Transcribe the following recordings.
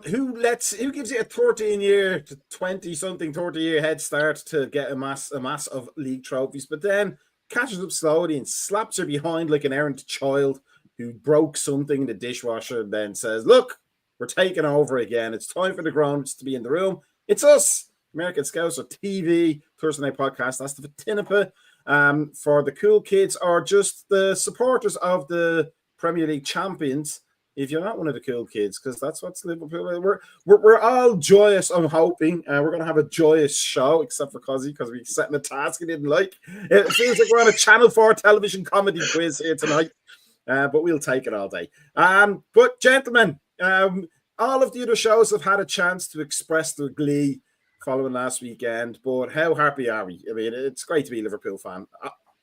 Who gives you a 13-year to 20-something 30-year head start to get a mass of league trophies, but then catches up slowly and slaps her behind like an errant child who broke something in the dishwasher and then says, look, we're taking over again. It's time for the grown-ups to be in the room. It's us, American Scouts or TV, Thursday Night Podcast. That's the Tinnipa. For the cool kids or just the supporters of the Premier League champions, if you're not one of the cool kids, because that's what's Liverpool. We're all joyous, I'm hoping. We're going to have a joyous show, except for Cozzy, because we set him a task he didn't like. It feels like we're on a Channel 4 television comedy quiz here tonight, but we'll take it all day. But, gentlemen, all of the other shows have had a chance to express their glee following last weekend, but how happy are we? I mean, it's great to be a Liverpool fan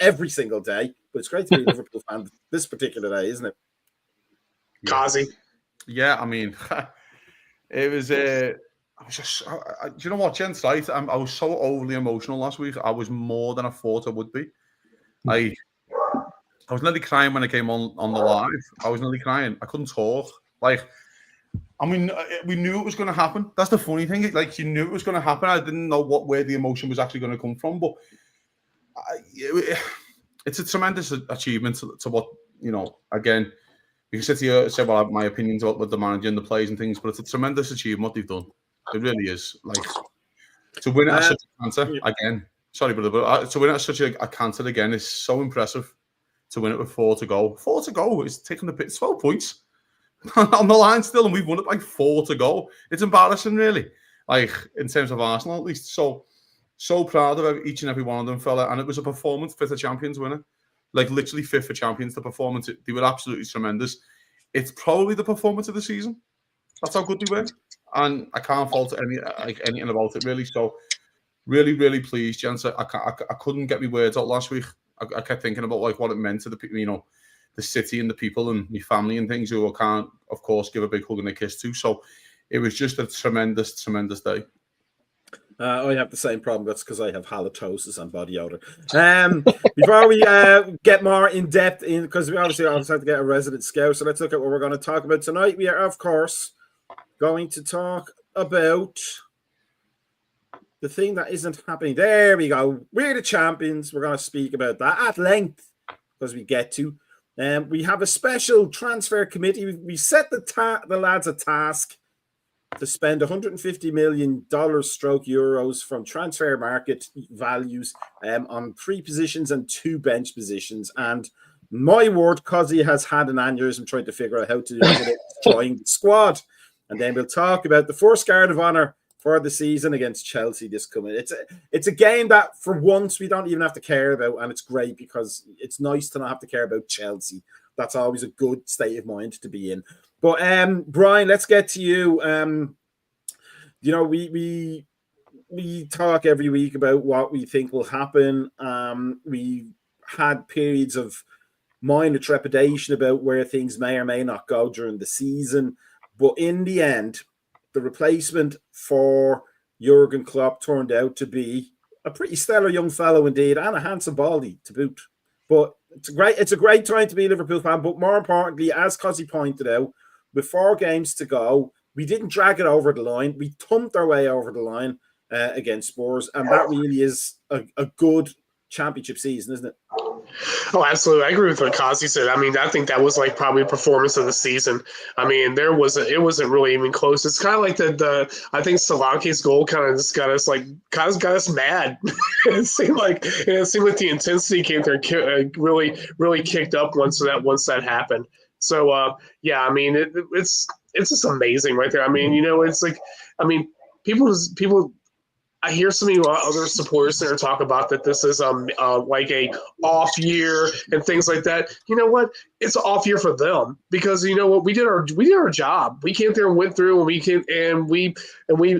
every single day, but it's great to be a Liverpool fan this particular day, isn't it? Kazi. Yeah, I mean, it was. I was just. Do you know what, gents? Right, I was so overly emotional last week. I was more than I thought I would be. I was nearly crying when I came on the live. I was nearly crying. I couldn't talk. Like, I mean, we knew it was going to happen. That's the funny thing. Like, you knew it was going to happen. I didn't know where the emotion was actually going to come from, but it's a tremendous achievement to what, you know. Again, you can sit here and say, well, my opinions about the manager and the players and things, but it's a tremendous achievement what they've done. It really is. Like, to win it at such a canter again. Sorry, brother, but to win it at such a canter again is so impressive. To win it with 4 to go. 4 to go is taking the pit. 12 points on the line still, and we've won it by 4 to go. It's embarrassing, really. Like, in terms of Arsenal, at least. So proud of each and every one of them, fella. And it was a performance, 5th of champions winner. Like, literally 5th for champions, the performance. They were absolutely tremendous. It's probably the performance of the season. That's how good they were. And I can't fault anything about it, really. So, really, really pleased, gents. I couldn't get my words out last week. I kept thinking about, like, what it meant to the people, you know, the city and the people and my family and things who I can't, of course, give a big hug and a kiss to. So, it was just a tremendous, tremendous day. I have the same problem. That's because I have halitosis and body odor. Before we get more in depth because we obviously have to get a resident scout. So let's look at what we're going to talk about tonight. We are, of course, going to talk about the thing that isn't happening. There we go. We're the champions. We're going to speak about that at length because we get to. We have a special transfer committee. We set the lads a task to spend $150 million stroke euros from transfer market values on 3 positions and 2 bench positions. And my word, Cozzy has had an aneurysm trying to figure out how to join the squad. And then we'll talk about the first guard of honor for the season against Chelsea this coming. It's a game that for once we don't even have to care about, and it's great because it's nice to not have to care about Chelsea. That's always a good state of mind to be in. But Brian, let's get to you. You know, we talk every week about what we think will happen. We had periods of minor trepidation about where things may or may not go during the season. But in the end, the replacement for Jurgen Klopp turned out to be a pretty stellar young fellow indeed, and a handsome baldy to boot. But it's a great time to be a Liverpool fan. But more importantly, as Cozzy pointed out, with 4 games to go, we didn't drag it over the line. We thumped our way over the line against Spurs, and that really is a good championship season, isn't it? Oh, absolutely. I agree with what Kazi said. I mean, I think that was like probably performance of the season. I mean, it wasn't really even close. It's kind of like I think Solanke's goal kind of just got us mad. it seemed like the intensity came there really, really kicked up once that happened. So, yeah, I mean, it's just amazing right there. I mean, you know, it's like, I mean, people, I hear some of other supporters there talk about that this is like a off year and things like that. You know what? It's an off year for them because you know what? We did our job. We came there and went through and we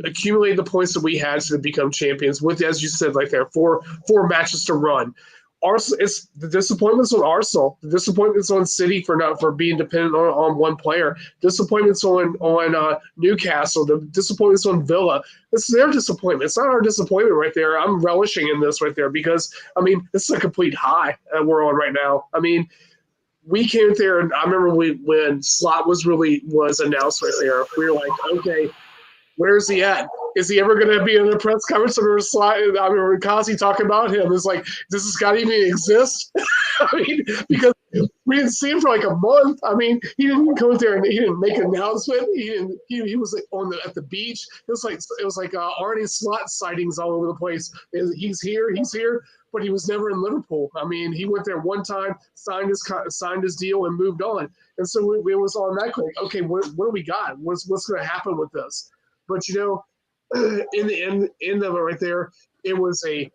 accumulated the points that we had to become champions with, as you said, like there 4 matches to run. Arsenal, it's the disappointments on Arsenal, the disappointments on City for being dependent on one player, disappointments on Newcastle, the disappointments on Villa. It's their disappointment. It's not our disappointment right there. I'm relishing in this right there because I mean this is a complete high that we're on right now. I mean we came there, and I remember when Slot was announced right there. We were like, okay, where's he at? Is he ever going to be in a press conference? I remember Kazi talking about him. It's like, does this guy even exist? I mean, because we didn't see him for like a month. I mean, he didn't go there and he didn't make an announcement. He was like at the beach. It was like Arnie Slot sightings all over the place. He's here, but he was never in Liverpool. I mean, he went there one time, signed his deal, and moved on. And so it was on that like, okay, what do we got? What's going to happen with this? But in the end of it right there, it was a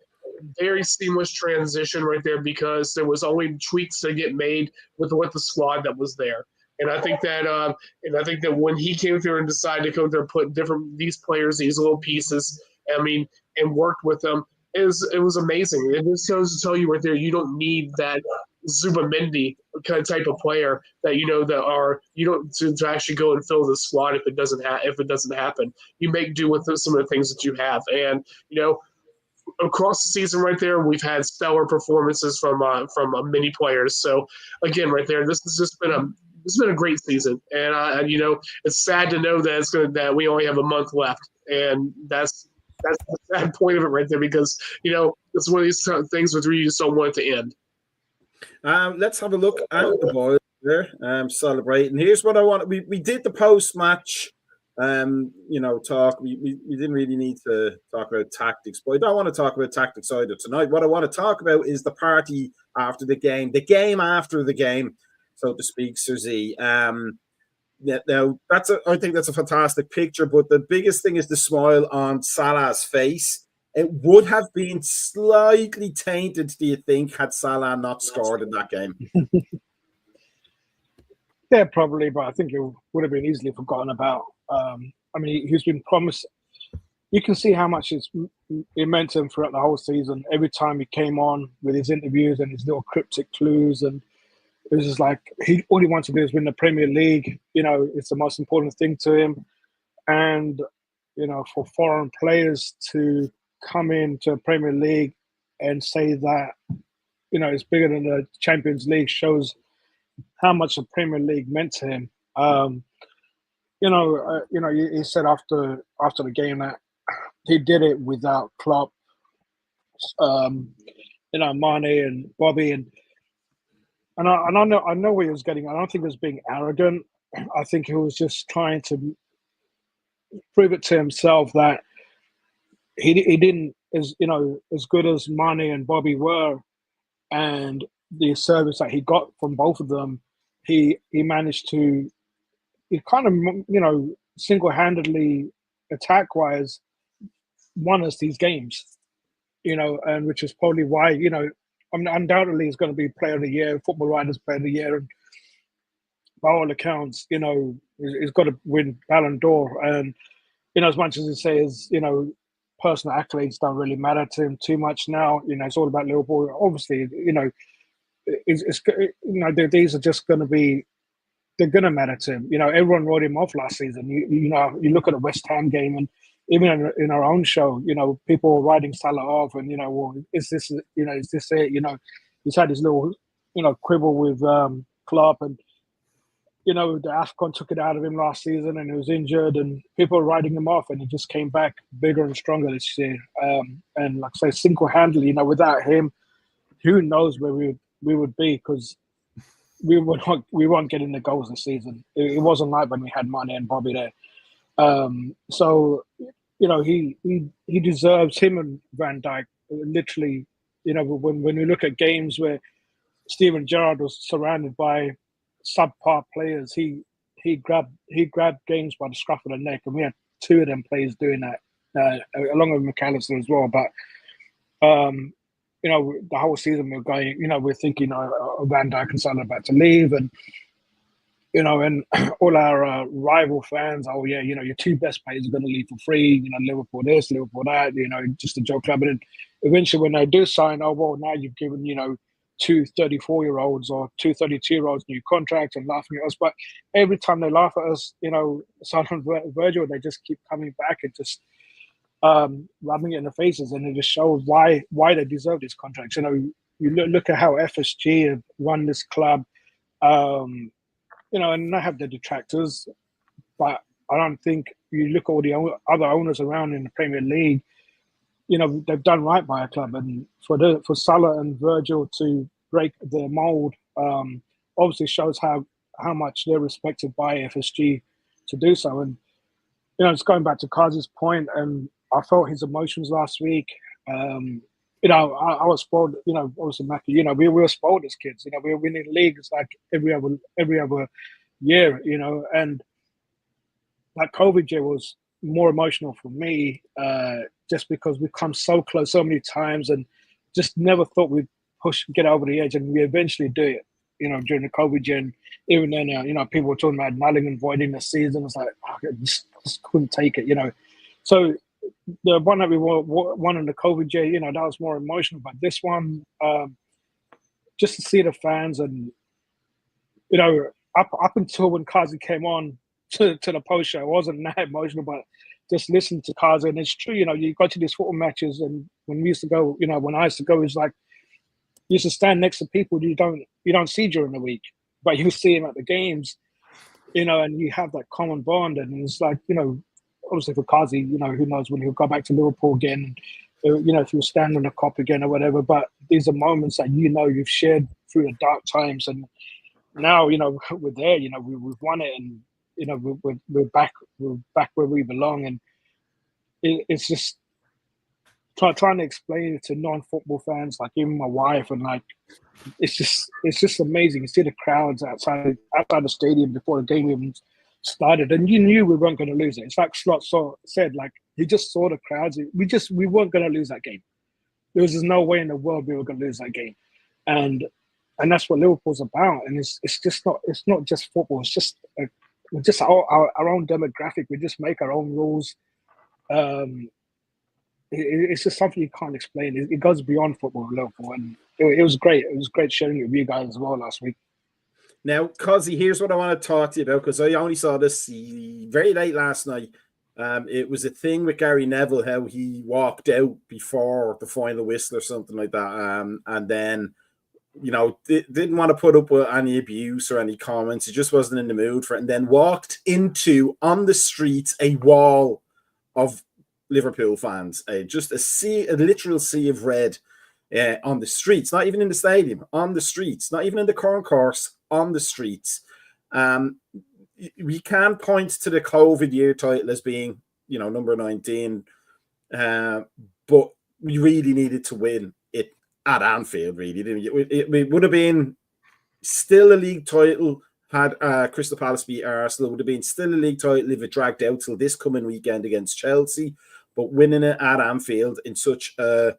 very seamless transition right there because there was only tweaks to get made with the squad that was there. And I think that when he came through and decided to come there and put these players, these little pieces, I mean, and worked with them, it was amazing. It just goes to tell you right there, you don't need that Zubamendi kind of type of player that you don't to actually go and fill the squad if it doesn't happen. You make do with some of the things that you have, and across the season right there, we've had stellar performances from many players. So again, right there, this has been a great season, and it's sad to know that we only have a month left, and that's the sad point of it right there because it's one of these things where you just don't want it to end. Let's have a look at the boys there celebrating. Here's what I want. We did the post-match talk. We didn't really need to talk about tactics, but I don't want to talk about tactics either tonight. What I want to talk about is the party after the game after the game, so to speak, Suzy. Now I think that's a fantastic picture, but the biggest thing is the smile on Salah's face. It would have been slightly tainted, do you think, had Salah not scored in that game? Yeah, probably, but I think it would have been easily forgotten about. He's been promised. You can see how much it meant to him throughout the whole season. Every time he came on with his interviews and his little cryptic clues, and it was just like all he wants to do is win the Premier League. It's the most important thing to him. And for foreign players to come into a Premier League and say that it's bigger than the Champions League shows how much the Premier League meant to him. He said after the game that he did it without Klopp, Mane and Bobby, and I know where he was getting. I don't think he was being arrogant. I think he was just trying to prove it to himself that he didn't, as good as Mane and Bobby were, and the service that he got from both of them, he managed to, he kind of single-handedly attack-wise won us these games, and which is probably why undoubtedly he's going to be Player of the Year, Football Writers Player of the Year, and by all accounts, he's got to win Ballon d'Or, and as much as he says, personal accolades don't really matter to him too much now. It's all about Liverpool. Obviously, these are just going to be, they're going to matter to him. Everyone wrote him off last season. You look at a West Ham game, and even in our own show, people were writing Salah off, and well, is this it? He's had his little, quibble with Klopp, and the AFCON took it out of him last season, and he was injured, and people were writing him off, and he just came back bigger and stronger this year. And like I say, single-handedly, without him, who knows where we would be, because we weren't getting the goals this season. It wasn't like when we had Mane and Bobby there. So he deserves, him and Van Dijk, literally. When we look at games where Steven Gerrard was surrounded by subpar players, he grabbed games by the scruff of the neck, and we had two of them players doing that, along with McAllister as well. But the whole season we're thinking Van Dijk and Salah about to leave, and and all our rival fans, your two best players are going to leave for free. Liverpool this, Liverpool that. Just a joke club. And then eventually, when they do sign, now you've given two 34-year-olds or two 32-year-olds new contracts and laughing at us. But every time they laugh at us, Salah and Virgil, they just keep coming back and just rubbing it in the faces, and it just shows why they deserve these contracts. You look at how FSG have run this club, And they have their detractors, but I don't think you look at all the other owners around in the Premier League. They've done right by a club, and for Salah and Virgil to break the mold, obviously shows how much they're respected by FSG to do so. And it's going back to Kazi's point, and I felt his emotions last week. I was spoiled. Obviously Macka. We were spoiled as kids. We were winning leagues like every other year. And that COVID year was more emotional for me, just because we've come so close so many times, and just never thought we'd get over the edge, and we eventually do it. During the COVID year, and even then, people were talking about nulling and voiding the season. It's like, I just couldn't take it. So the one that we won in the COVID year, that was more emotional. But this one, just to see the fans, and up until when Kazi came on to the post show, it wasn't that emotional. But just listening to Kazi, and it's true. You go to these football matches, and when we used to go, when I used to go, it's like you used to stand next to people you don't see during the week, but you see them at the games, and you have that common bond. And it's like, obviously for Kazi, who knows when he'll go back to Liverpool again, if he'll stand on the cop again or whatever. But these are moments that you've shared through the dark times, and now we're there. We've won it, and we're back where we belong. And it's just trying to explain it to non-football fans, like even my wife, and like it's just amazing. You see the crowds outside the stadium before the game even started, and you knew we weren't going to lose it. It's like Slot said, like he just saw the crowds. We weren't going to lose that game. There was just no way in the world we were going to lose that game, and that's what Liverpool's about. And it's not just football. It's just we're just our own demographic. We just make our own rules. It's just something you can't explain. It goes beyond football and Liverpool, and it was great. It was great sharing it with you guys as well last week. Now, Cozzy, here's what I want to talk to you about, because I only saw this very late last night. It was a thing with Gary Neville, how he walked out before the final whistle or something like that, and then didn't want to put up with any abuse or any comments. He just wasn't in the mood for it, and then walked into, on the streets, a wall of Liverpool fans, just a literal sea of red on the streets, not even in the stadium, on the streets, not even in the concourse, on the streets. We can point to the COVID year title as being, number 19, but we really needed to win it at Anfield, really. It would have been still a league title had Crystal Palace beat Arsenal. It would have been still a league title if it dragged out till this coming weekend against Chelsea. But winning it at Anfield in such an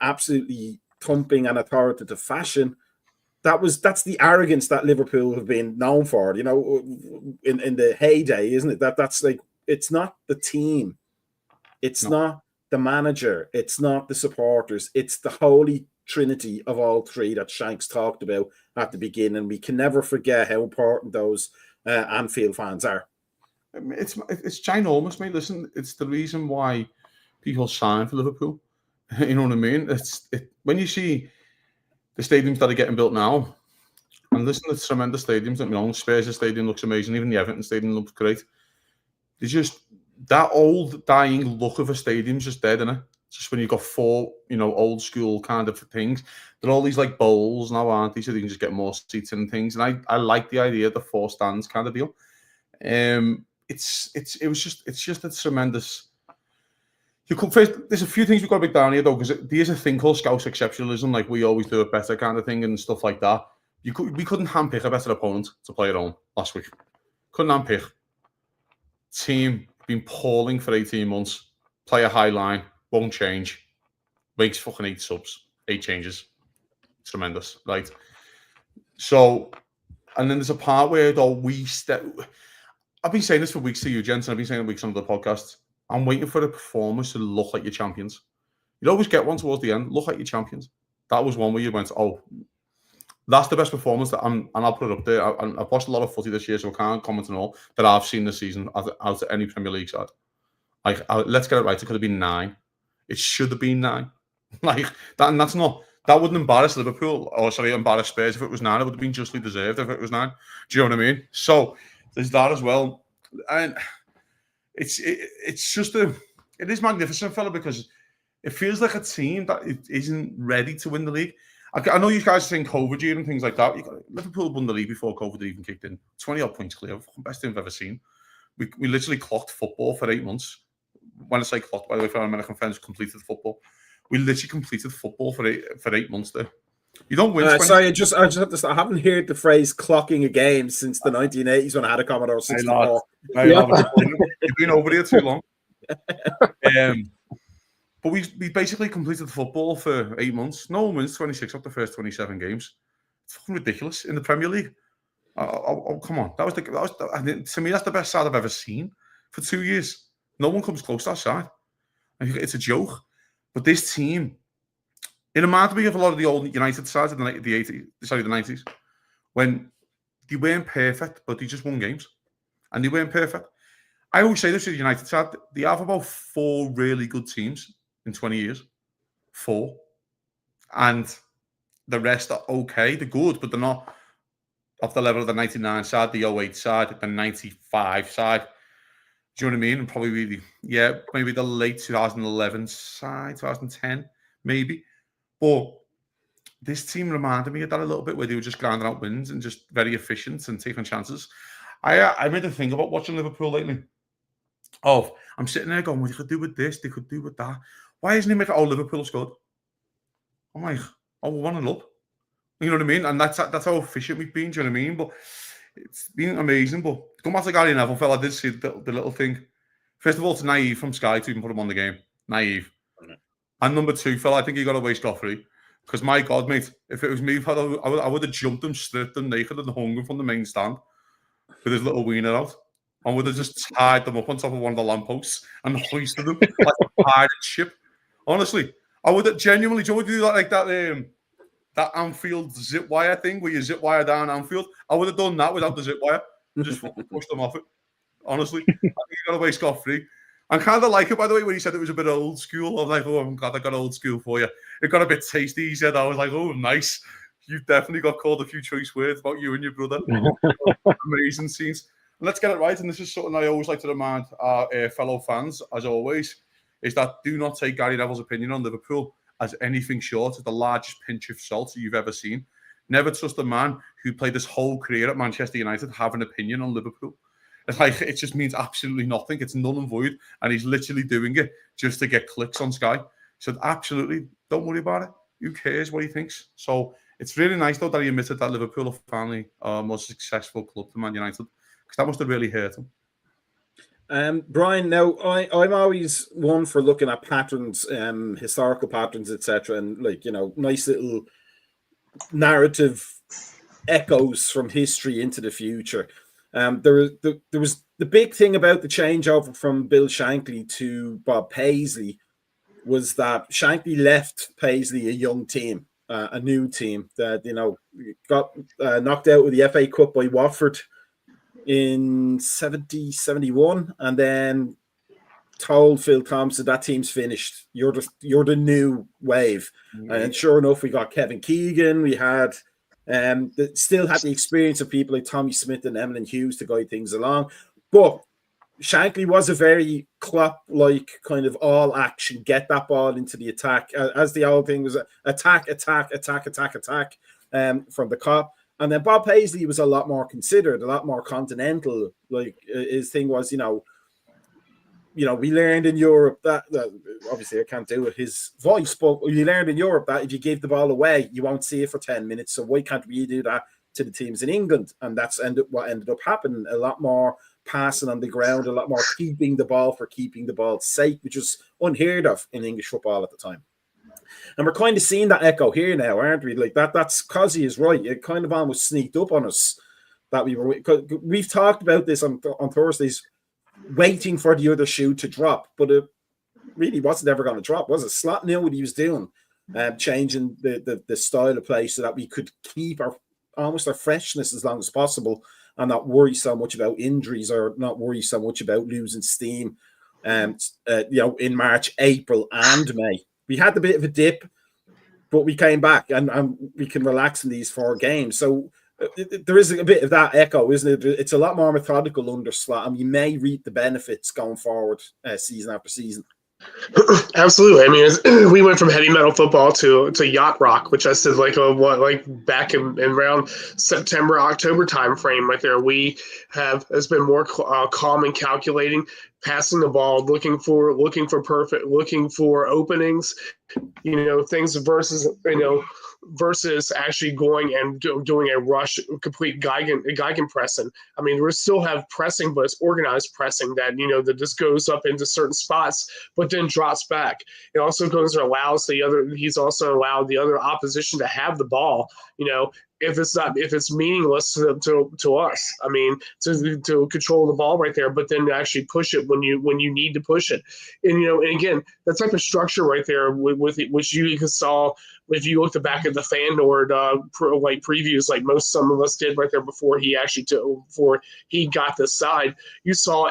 absolutely thumping and authoritative fashion, that's the arrogance that Liverpool have been known for, in the heyday, isn't it? That's like, it's not the team, it's not the manager, it's not the supporters, it's the holy trinity of all three that Shanks talked about at the beginning. We can never forget how important those Anfield fans are. It's ginormous, mate. Listen, it's the reason why people sign for Liverpool. You know what I mean? When you see the stadiums that are getting built now, and listen to tremendous stadiums. Spurs' stadium looks amazing. Even the Everton stadium looks great. It's just that old dying look of a stadium's just dead, isn't it? Just when you've got four, old school kind of things. They're all these like bowls now, aren't they? So you can just get more seats and things. And I like the idea of the four stands kind of deal. It's just a tremendous. There's a few things we've got to break down here though, because there's a thing called Scouse exceptionalism, like we always do it better kind of thing and stuff like that. We couldn't handpick a better opponent to play at home last week. Couldn't handpick. Team been appalling for 18 months. Play a high line, won't change. Makes fucking 8 subs, 8 changes. Tremendous, right? So, and then there's a part where though I've been saying this for weeks to you, gents, and I've been saying it weeks on the podcast. I'm waiting for the performers to look like your champions. You'd always get one towards the end. Look like your champions. That was one where you went, oh, that's the best performance and I'll put it up there. I've watched a lot of footy this year, so I can't comment on all that I've seen this season out of any Premier League side. Let's get it right. It could have been 9. It should have been 9. Like that, and that's not That wouldn't embarrass Liverpool, or embarrass Spurs if it was 9. It would have been justly deserved if it was 9. Do you know what I mean? So there's that as well, and it's just it is magnificent, fella, because it feels like a team that isn't ready to win the league. I know you guys are saying COVID year and things like that. Liverpool won the league before COVID even kicked in. 20-odd points clear. Best thing I've ever seen. We literally clocked football for 8 months. When I say clocked, by the way, for our American friends, completed football. We literally completed football for 8 months there. You don't win. Sorry, I just have to say, I haven't heard the phrase clocking a game since the 1980s when I had a Commodore 64. You've been over here too long. But we basically completed football for 8 months. No one wins 26 of the first 27 games. It's fucking ridiculous in the Premier League. Oh, come on. To me, that's the best side I've ever seen for 2 years. No one comes close to that side. It's a joke. But this team, it reminded me of a lot of the old United sides in the 90s, when they weren't perfect, but they just won games. And they weren't perfect. I always say this to the United side, they have about 4 really good teams in 20 years. 4. And the rest are okay. They're good, but they're not of the level of the 99 side, the 08 side, the 95 side. Do you know what I mean? And probably maybe the late 2011 side, 2010, maybe. But this team reminded me of that a little bit, where they were just grinding out wins and just very efficient and taking chances. I made a thing about watching Liverpool lately. I'm sitting there going, well, they could do with this, they could do with that. Why isn't he making, Liverpool scored? I'm like, we're 1-0 up. You know what I mean? And that's how efficient we've been, do you know what I mean? But it's been amazing. But going back to Gary Neville, fella, I did see the little thing. First of all, it's naive from Sky to even put him on the game. Naive. And number 2, fella, I think he got away scot-free. Because my God, mate, if it was me, I would have jumped him, stripped him naked and hung him from the main stand with his little wiener out. And would have just tied them up on top of one of the lampposts and hoisted them like a pirate ship. Honestly, I would have genuinely, do that like that Anfield zip wire thing where you zip wire down Anfield? I would have done that without the zip wire. Just fucking pushed them off it. Honestly, I think he got away scot-free. I kind of like it, by the way, when he said it was a bit old school. I was like, oh, God, I got old school for you. It got a bit tasty, he said. I was like, oh, nice. You've definitely got called a few choice words about you and your brother. Amazing scenes. And let's get it right. And this is something I always like to remind our fellow fans, as always, is that do not take Gary Neville's opinion on Liverpool as anything short of the largest pinch of salt you've ever seen. Never trust a man who played his whole career at Manchester United have an opinion on Liverpool. It's like, it just means absolutely nothing. It's null and void. And he's literally doing it just to get clicks on Sky. So absolutely, don't worry about it. Who cares what he thinks? So it's really nice, though, that he admitted that Liverpool are finally a more successful club than Man United. Because that must have really hurt him. Brian, now I'm always one for looking at patterns, historical patterns, etc., and nice little narrative echoes from history into the future. There was the big thing about the changeover from Bill Shankly to Bob Paisley was that Shankly left Paisley a young team, a new team that got knocked out with the FA Cup by Watford in 71, and then told Phil Thompson that team's finished. You're the new wave. And sure enough, we got Kevin Keegan. We had still had the experience of people like Tommy Smith and Emlyn Hughes to guide things along. But Shankly was a very Klopp-like kind of all action, get that ball into the attack, as the old thing was attack from the Kop. And then Bob Paisley was a lot more considered, a lot more continental. Like his thing was, we learned in Europe that obviously I can't do it his voice, but we learned in Europe that if you give the ball away, you won't see it for 10 minutes. So why can't we do that to the teams in England? And that's what ended up happening. A lot more passing on the ground, a lot more keeping the ball for keeping the ball's sake, which was unheard of in English football at the time. And we're kind of seeing that echo here now, aren't we? Like that's Cozzy is right. It kind of almost sneaked up on us that we've talked about this on Thursdays, waiting for the other shoe to drop, but it really wasn't ever going to drop, was it? Slot knew what he was doing, changing the style of play so that we could keep our freshness as long as possible and not worry so much about injuries or not worry so much about losing steam. In March, April, and May. We had a bit of a dip, but we came back and we can relax in these 4 games. So there is a bit of that echo, isn't it? It's a lot more methodical under Slot, and you may reap the benefits going forward season after season. Absolutely. I mean, we went from heavy metal football to yacht rock, which I said back in around September, October time frame right there. Has been more calm and calculating, passing the ball, looking for openings, things versus actually going and doing a rush, complete Geigen pressing. I mean, we still have pressing, but it's organized pressing that just goes up into certain spots, but then drops back. It also he's also allowed the other opposition to have the ball. If it's meaningless to us, I mean, to control the ball right there, but then to actually push it when you need to push it, and again, that type of structure right there with which you saw if you looked back at the Fandord previews, like some of us did right there before he got this side, you saw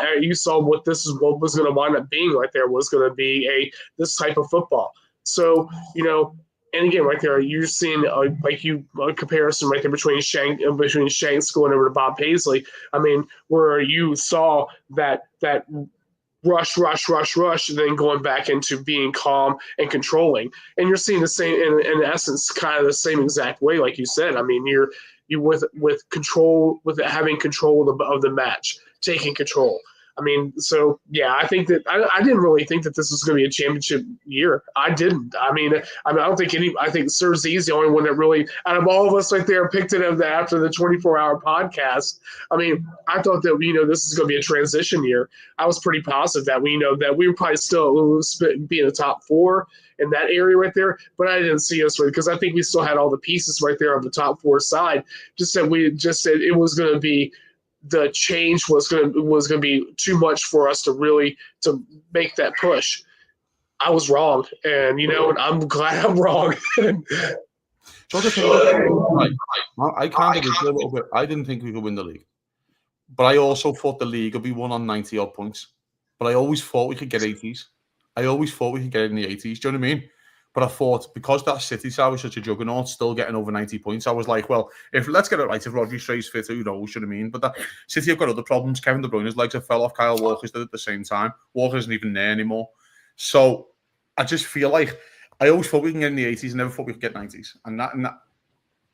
what was going to wind up being right there was going to be this type of football. So and again, right there, you're seeing a comparison right there between Shanks going over to Bob Paisley. I mean, where you saw that rush, and then going back into being calm and controlling. And you're seeing the same, in essence, kind of the same exact way, like you said. I mean, you with control, with having control of the match, taking control. I mean, so yeah, I think that I didn't really think that this was going to be a championship year. I didn't. I mean, I don't think I think Cersei's the only one that really, out of all of us right there, picked it up after the 24-hour podcast. I mean, I thought that this is going to be a transition year. I was pretty positive that we would probably still be in the top 4 in that area right there, but I didn't see us because I think we still had all the pieces right there on the top 4 side. Just said it was going to be. The change was going to be too much for us to make that push. I was wrong, and and I'm glad I'm wrong. So the thing, I kind of agree a little bit. I didn't think we could win the league, but I also thought the league would be won on 90 odd points. But I always thought we could get 80s. I always thought we could get in the 80s. Do you know what I mean? But I thought because that City side was such a juggernaut, still getting over 90 points, I was like, well, let's get it right. If Rodri stays fit, who knows? You know what I mean? But that City have got other problems. Kevin De Bruyne's legs have fell off. Kyle Walker's did at the same time. Walker isn't even there anymore. So I just feel like I always thought we can get in the 80s, never thought we could get 90s. And that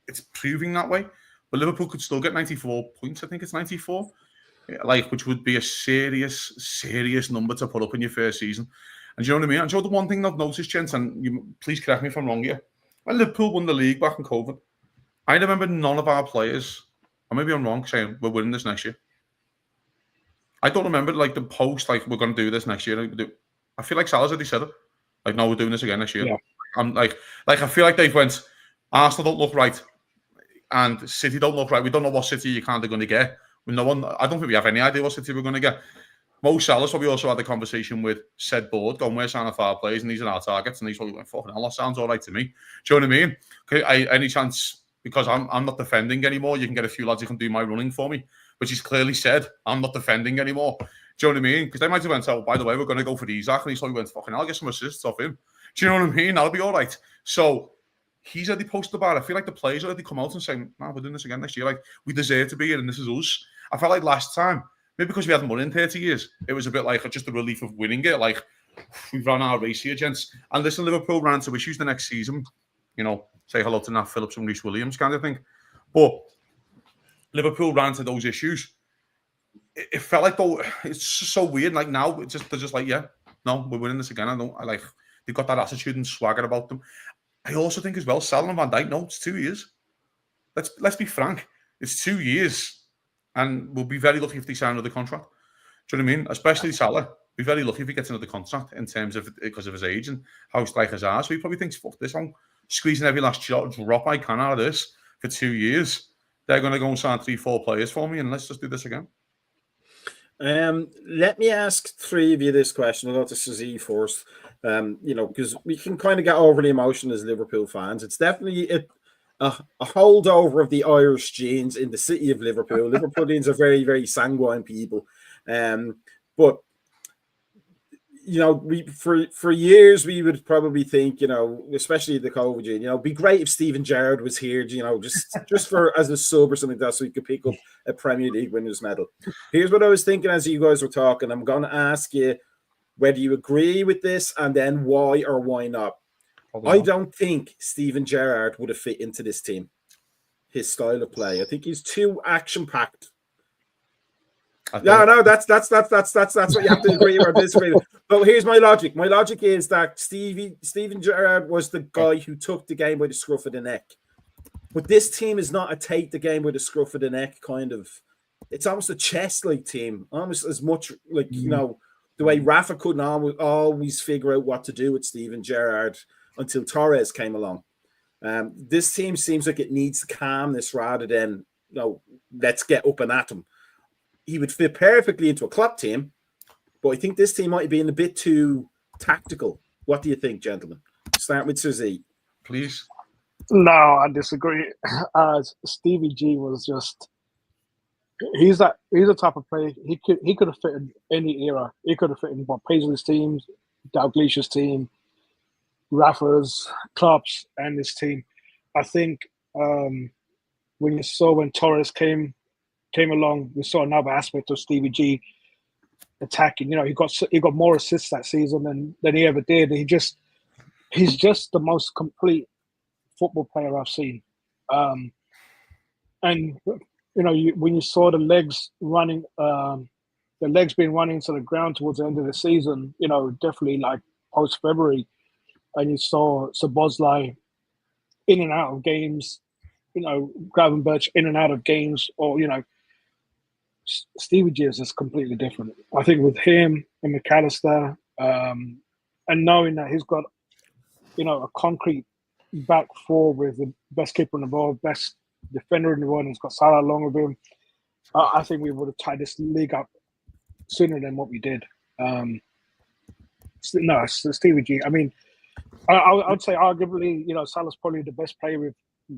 it's proving that way. But Liverpool could still get 94 points. I think it's 94, which would be a serious number to put up in your first season. And do you know what I mean? And the one thing I've noticed, gents, and you please correct me if I'm wrong here, when Liverpool won the league back in COVID, I remember none of our players, or maybe I'm wrong, saying we're winning this next year. I don't remember the post, we're going to do this next year. I feel like Salah's already said it. No, we're doing this again next year. Yeah. I'm I feel like they've went, Arsenal don't look right, and City don't look right. We don't know what City you're kind of going to get. I don't think we have any idea what City we're going to get. Mo Salah's probably also had a conversation with said board, going, we're signing 5 players and these are our targets, and he's probably going, fucking hell, that sounds all right to me. Do you know what I mean? Okay, any chance, because I'm not defending anymore, you can get a few lads who can do my running for me, which he's clearly said, I'm not defending anymore. Do you know what I mean? Because they might have went, oh, by the way, we're going to go for Isaac, and he's probably went, fucking hell, I'll get some assists off him. Do you know what I mean? That'll be all right. So he's already posted about it. I feel like the players already come out and saying, we're doing this again next year. We deserve to be here, and this is us. I felt like last time, maybe because we hadn't won in 30 years, it was a bit like just a relief of winning it. We've run our race here, gents. And listen, Liverpool ran into issues the next season. Say hello to Nat Phillips and Reece Williams kind of thing. But Liverpool ran into those issues. It felt like, though, it's just so weird. Now, they're just like, yeah, no, we're winning this again. They've got that attitude and swagger about them. I also think as well, Salah and Van Dijk, no, it's 2 years. Let's be frank. It's 2 years. And we'll be very lucky if they sign another contract. Do you know what I mean? Especially Salah. Be very lucky if he gets another contract in terms of because of his age and how strikers are. So he probably thinks, fuck this, I'm squeezing every last drop I can out of this for 2 years. They're going to go and sign 3-4 players for me, and let's just do this again. Let me ask 3 of you this question. I'll go to Suzy first. Because we can kind of get overly emotional as Liverpool fans. It's definitely a holdover of the Irish genes in the city of Liverpool. Liverpoolians are very, very sanguine people. But, you know, we for years we would probably think, you know, especially the COVID year, you know, it'd be great if Steven Gerrard was here, you know, just for as a sub or something like that, so he could pick up a Premier League winners medal. Here's what I was thinking as you guys were talking. I'm going to ask you whether you agree with this, and then why or why not. I don't think Steven Gerrard would have fit into this team. His style of play, I think he's too action packed. No, that's what you have to agree or disagree with. But here's my logic. My logic is that Steven Gerrard was the guy who took the game by the scruff of the neck. But this team is not a take the game by the scruff of the neck kind of. It's almost a chess-like team, almost as much like, you know, the way Rafa couldn't always figure out what to do with Steven Gerrard until Torres came along. This team seems like it needs calmness rather than, you know, let's get up and at him. He would fit perfectly into a Klopp team, but I think this team might be a bit too tactical. What do you think, gentlemen? Start with Suzy. Please. No, I disagree. Stevie G was just. He's the type of player he could have fit in any era. He could have fit in Bob Paisley's team, Dalglish's team, Rafa's, Klopp's, and his team. I think when Torres came along, we saw another aspect of Stevie G attacking. You know, he got more assists that season than he ever did. He's just the most complete football player I've seen. And you know, when you saw the legs running, the legs being running into the ground towards the end of the season, you know, definitely like post February, and you saw Szoboszlai in and out of games, you know, Gravenberch in and out of games, or, you know, Stevie G is just completely different. I think with him and McAllister, and knowing that he's got, you know, a concrete back four with the best keeper in the world, best defender in the world, and he's got Salah along with him, I think we would have tied this league up sooner than what we did. No, Stevie G. I mean, I would say arguably, you know, Salah's probably the best player we've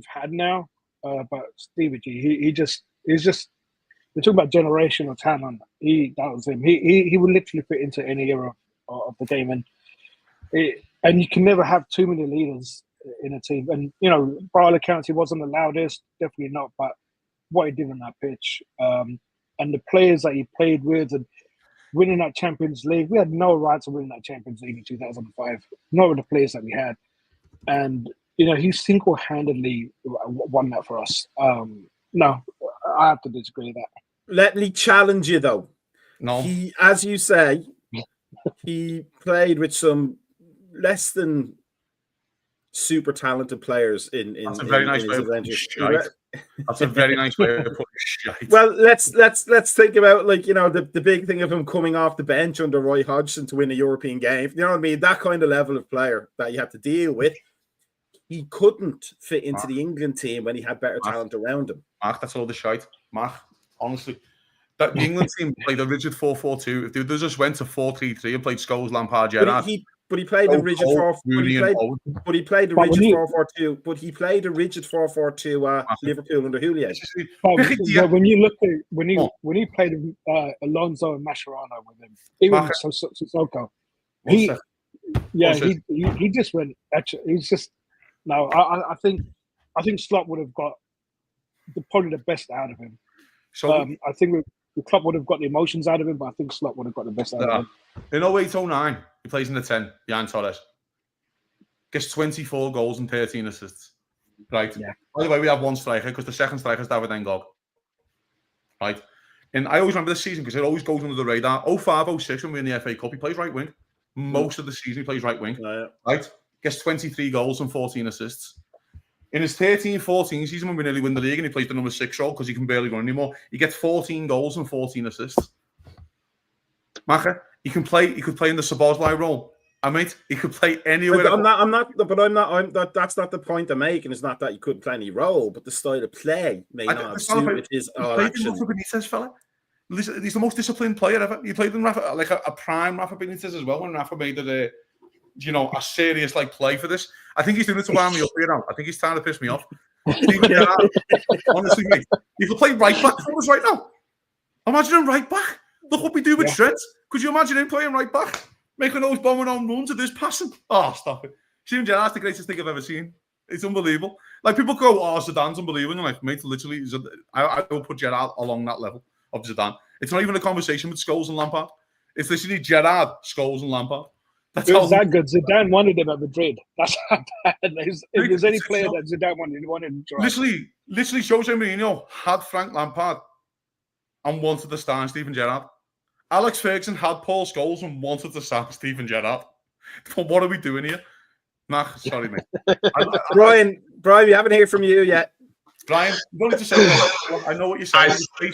had now, but Stevie G, he's just. We're talking about generational talent. That was him. He would literally fit into any era of the game, and you can never have too many leaders in a team. And you know, by all accounts, he wasn't the loudest, definitely not. But what he did on that pitch, and the players that he played with, and winning that Champions League, we had no right to win that Champions League in 2005. Not with the players that we had, and you know, he single-handedly won that for us. No, I have to disagree with that. Let me challenge you, though. No. He, as you say, he played with some less than super talented players in That's a very nice way of putting shite. That's a very nice way of putting shite. Well, let's think about, like, you know, the big thing of him coming off the bench under Roy Hodgson to win a European game. You know what I mean? That kind of level of player that you have to deal with. He couldn't fit into the England team when he had better talent around him. Mark, that's all the shite. Mark, honestly. The England team played a rigid 4-4-2. If they just went to 4-3-3 and played Scholes, Lampard, Gerrard. But he played a rigid 4-4-2. But he played a rigid 4-4-2. But he played a rigid 4-4-2 Liverpool under Julian. When you look at when he played Alonso and Mascherano with him, even Sissoko, he just went. He's just. No, I think Slot would have got probably the best out of him. So I think the club would have got the emotions out of him, but I think Slot would have got the best out of him. In 08-09, he plays in the 10 behind Torres. Gets 24 goals and 13 assists. Right. Yeah. By the way, we have one striker because the second striker is David Ngog. Right. And I always remember this season because it always goes under the radar. 05-06 when we're in the FA Cup, he plays right wing. Most of the season he plays right wing. Right. Gets 23 goals and 14 assists. In his 13-14 season, when we nearly win the league and he plays the number 6 role because he can barely run anymore, he gets 14 goals and 14 assists. Macka, he could play in the Szoboszlai role. He could play anywhere. That's not the point I'm making. It's not that he couldn't play any role, but the style of play may not have suited his action. He's the most disciplined player ever. He played in Rafa, like a prime Rafa Benitez as well, when Rafa made it a serious play for this. I think he's doing it to wind me up here now. I think he's trying to piss me off. Honestly, mate, he could play right back for us right now. Imagine him right back. Look what we do with Trent. Could you imagine him playing right back? making those bombing on runs at this passing. Oh, stop it. Steven Gerrard's the greatest thing I've ever seen. It's unbelievable. Like, people go, oh, Zidane's unbelievable. And you're like, mate, literally, I will put Gerrard along that level of Zidane. It's not even a conversation with Scholes and Lampard. It's literally Gerrard, Scholes, and Lampard. It was that good. Zidane wanted him at Madrid. That's how bad. If there's any player that Zidane wanted him to literally, Jose Mourinho had Frank Lampard and wanted to sign Steven Gerrard. Alex Ferguson had Paul Scholes and wanted to sign Steven Gerrard. What are we doing here? Nah, sorry, mate. Brian, we haven't heard from you yet. Brian, you don't need to say that. I know what you're saying.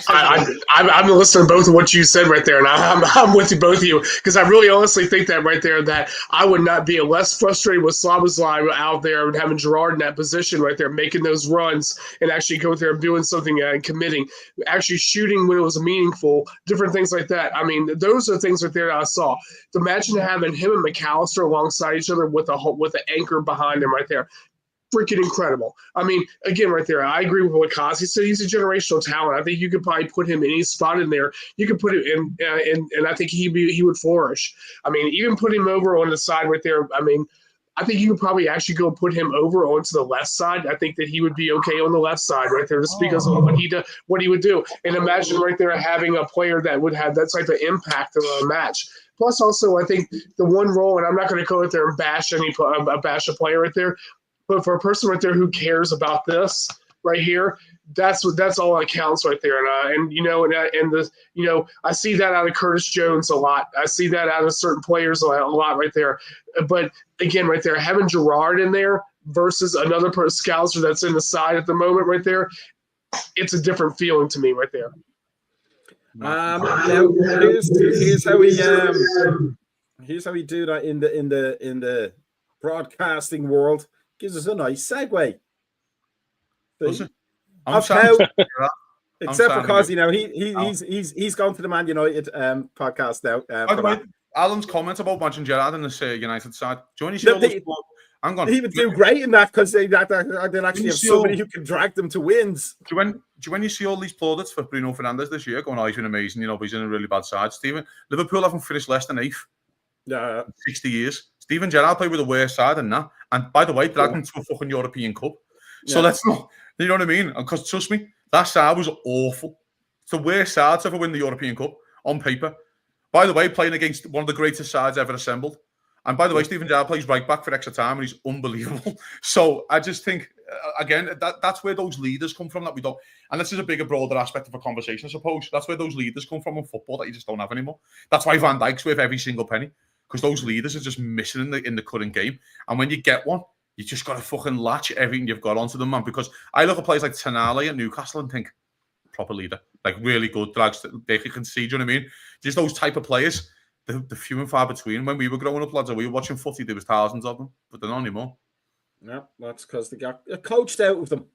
I'm listening to both of what you said right there, and I'm with you, both of you, because I really honestly think that right there, that I would not be less frustrated with Szoboszlai out there and having Gerrard in that position right there, making those runs and actually go there and doing something and committing, actually shooting when it was meaningful, different things like that. I mean, those are things right there that I saw. Imagine having him and McAllister alongside each other with an anchor behind him right there. Freaking incredible. I mean, again, right there, I agree with what Kazi said. He's a generational talent. I think you could probably put him in any spot in there. You could put him in, and I think he would flourish. I mean, even put him over on the side right there. I mean, I think you could probably actually go put him over onto the left side. I think that he would be okay on the left side right there, just because of what he would do. And imagine right there having a player that would have that type of impact on a match. Plus, also, I think the one role, and I'm not going to go out there and bash a player right there. But for a person right there who cares about this right here, that's all that counts right there. And I see that out of Curtis Jones a lot. I see that out of certain players a lot right there. But again, right there, having Gerrard in there versus another Scouser that's in the side at the moment right there, it's a different feeling to me right there. Now here's how we do that in the broadcasting world. Gives us a nice segue. Except for Cosy now, he's gone to the Man United podcast now. By the way, Alan's comment about watching Gerrard in this United side. Do you want to see all those? Hang on. He would do great in that because they actually have somebody who can drag them to wins. Do you when you see all these plaudits for Bruno Fernandes this year, going, oh, he's been amazing, but he's in a really bad side. Liverpool haven't finished less than 8th. Yeah, 60 years. Steven Gerrard played with the worst side and that. And by the way, dragged him to a fucking European Cup. So let's not, you know what I mean? Because trust me, that side was awful. It's the worst side to ever win the European Cup on paper. By the way, playing against one of the greatest sides ever assembled. And by the way, Steven Gerrard plays right back for extra time and he's unbelievable. So I just think, again, that's where those leaders come from that we don't. And this is a bigger, broader aspect of a conversation, I suppose. That's where those leaders come from in football that you just don't have anymore. That's why Van Dijk's worth every single penny. Because those leaders are just missing in the current game. And when you get one, you just got to fucking latch everything you've got onto them, man. Because I look at players like Tonali at Newcastle and think, proper leader. Like, really good, drags, they can see, do you know what I mean? Just those type of players, the few and far between. When we were growing up, lads, we were watching footy, there was thousands of them, but they're not anymore. Yeah, that's because they got coached out of them.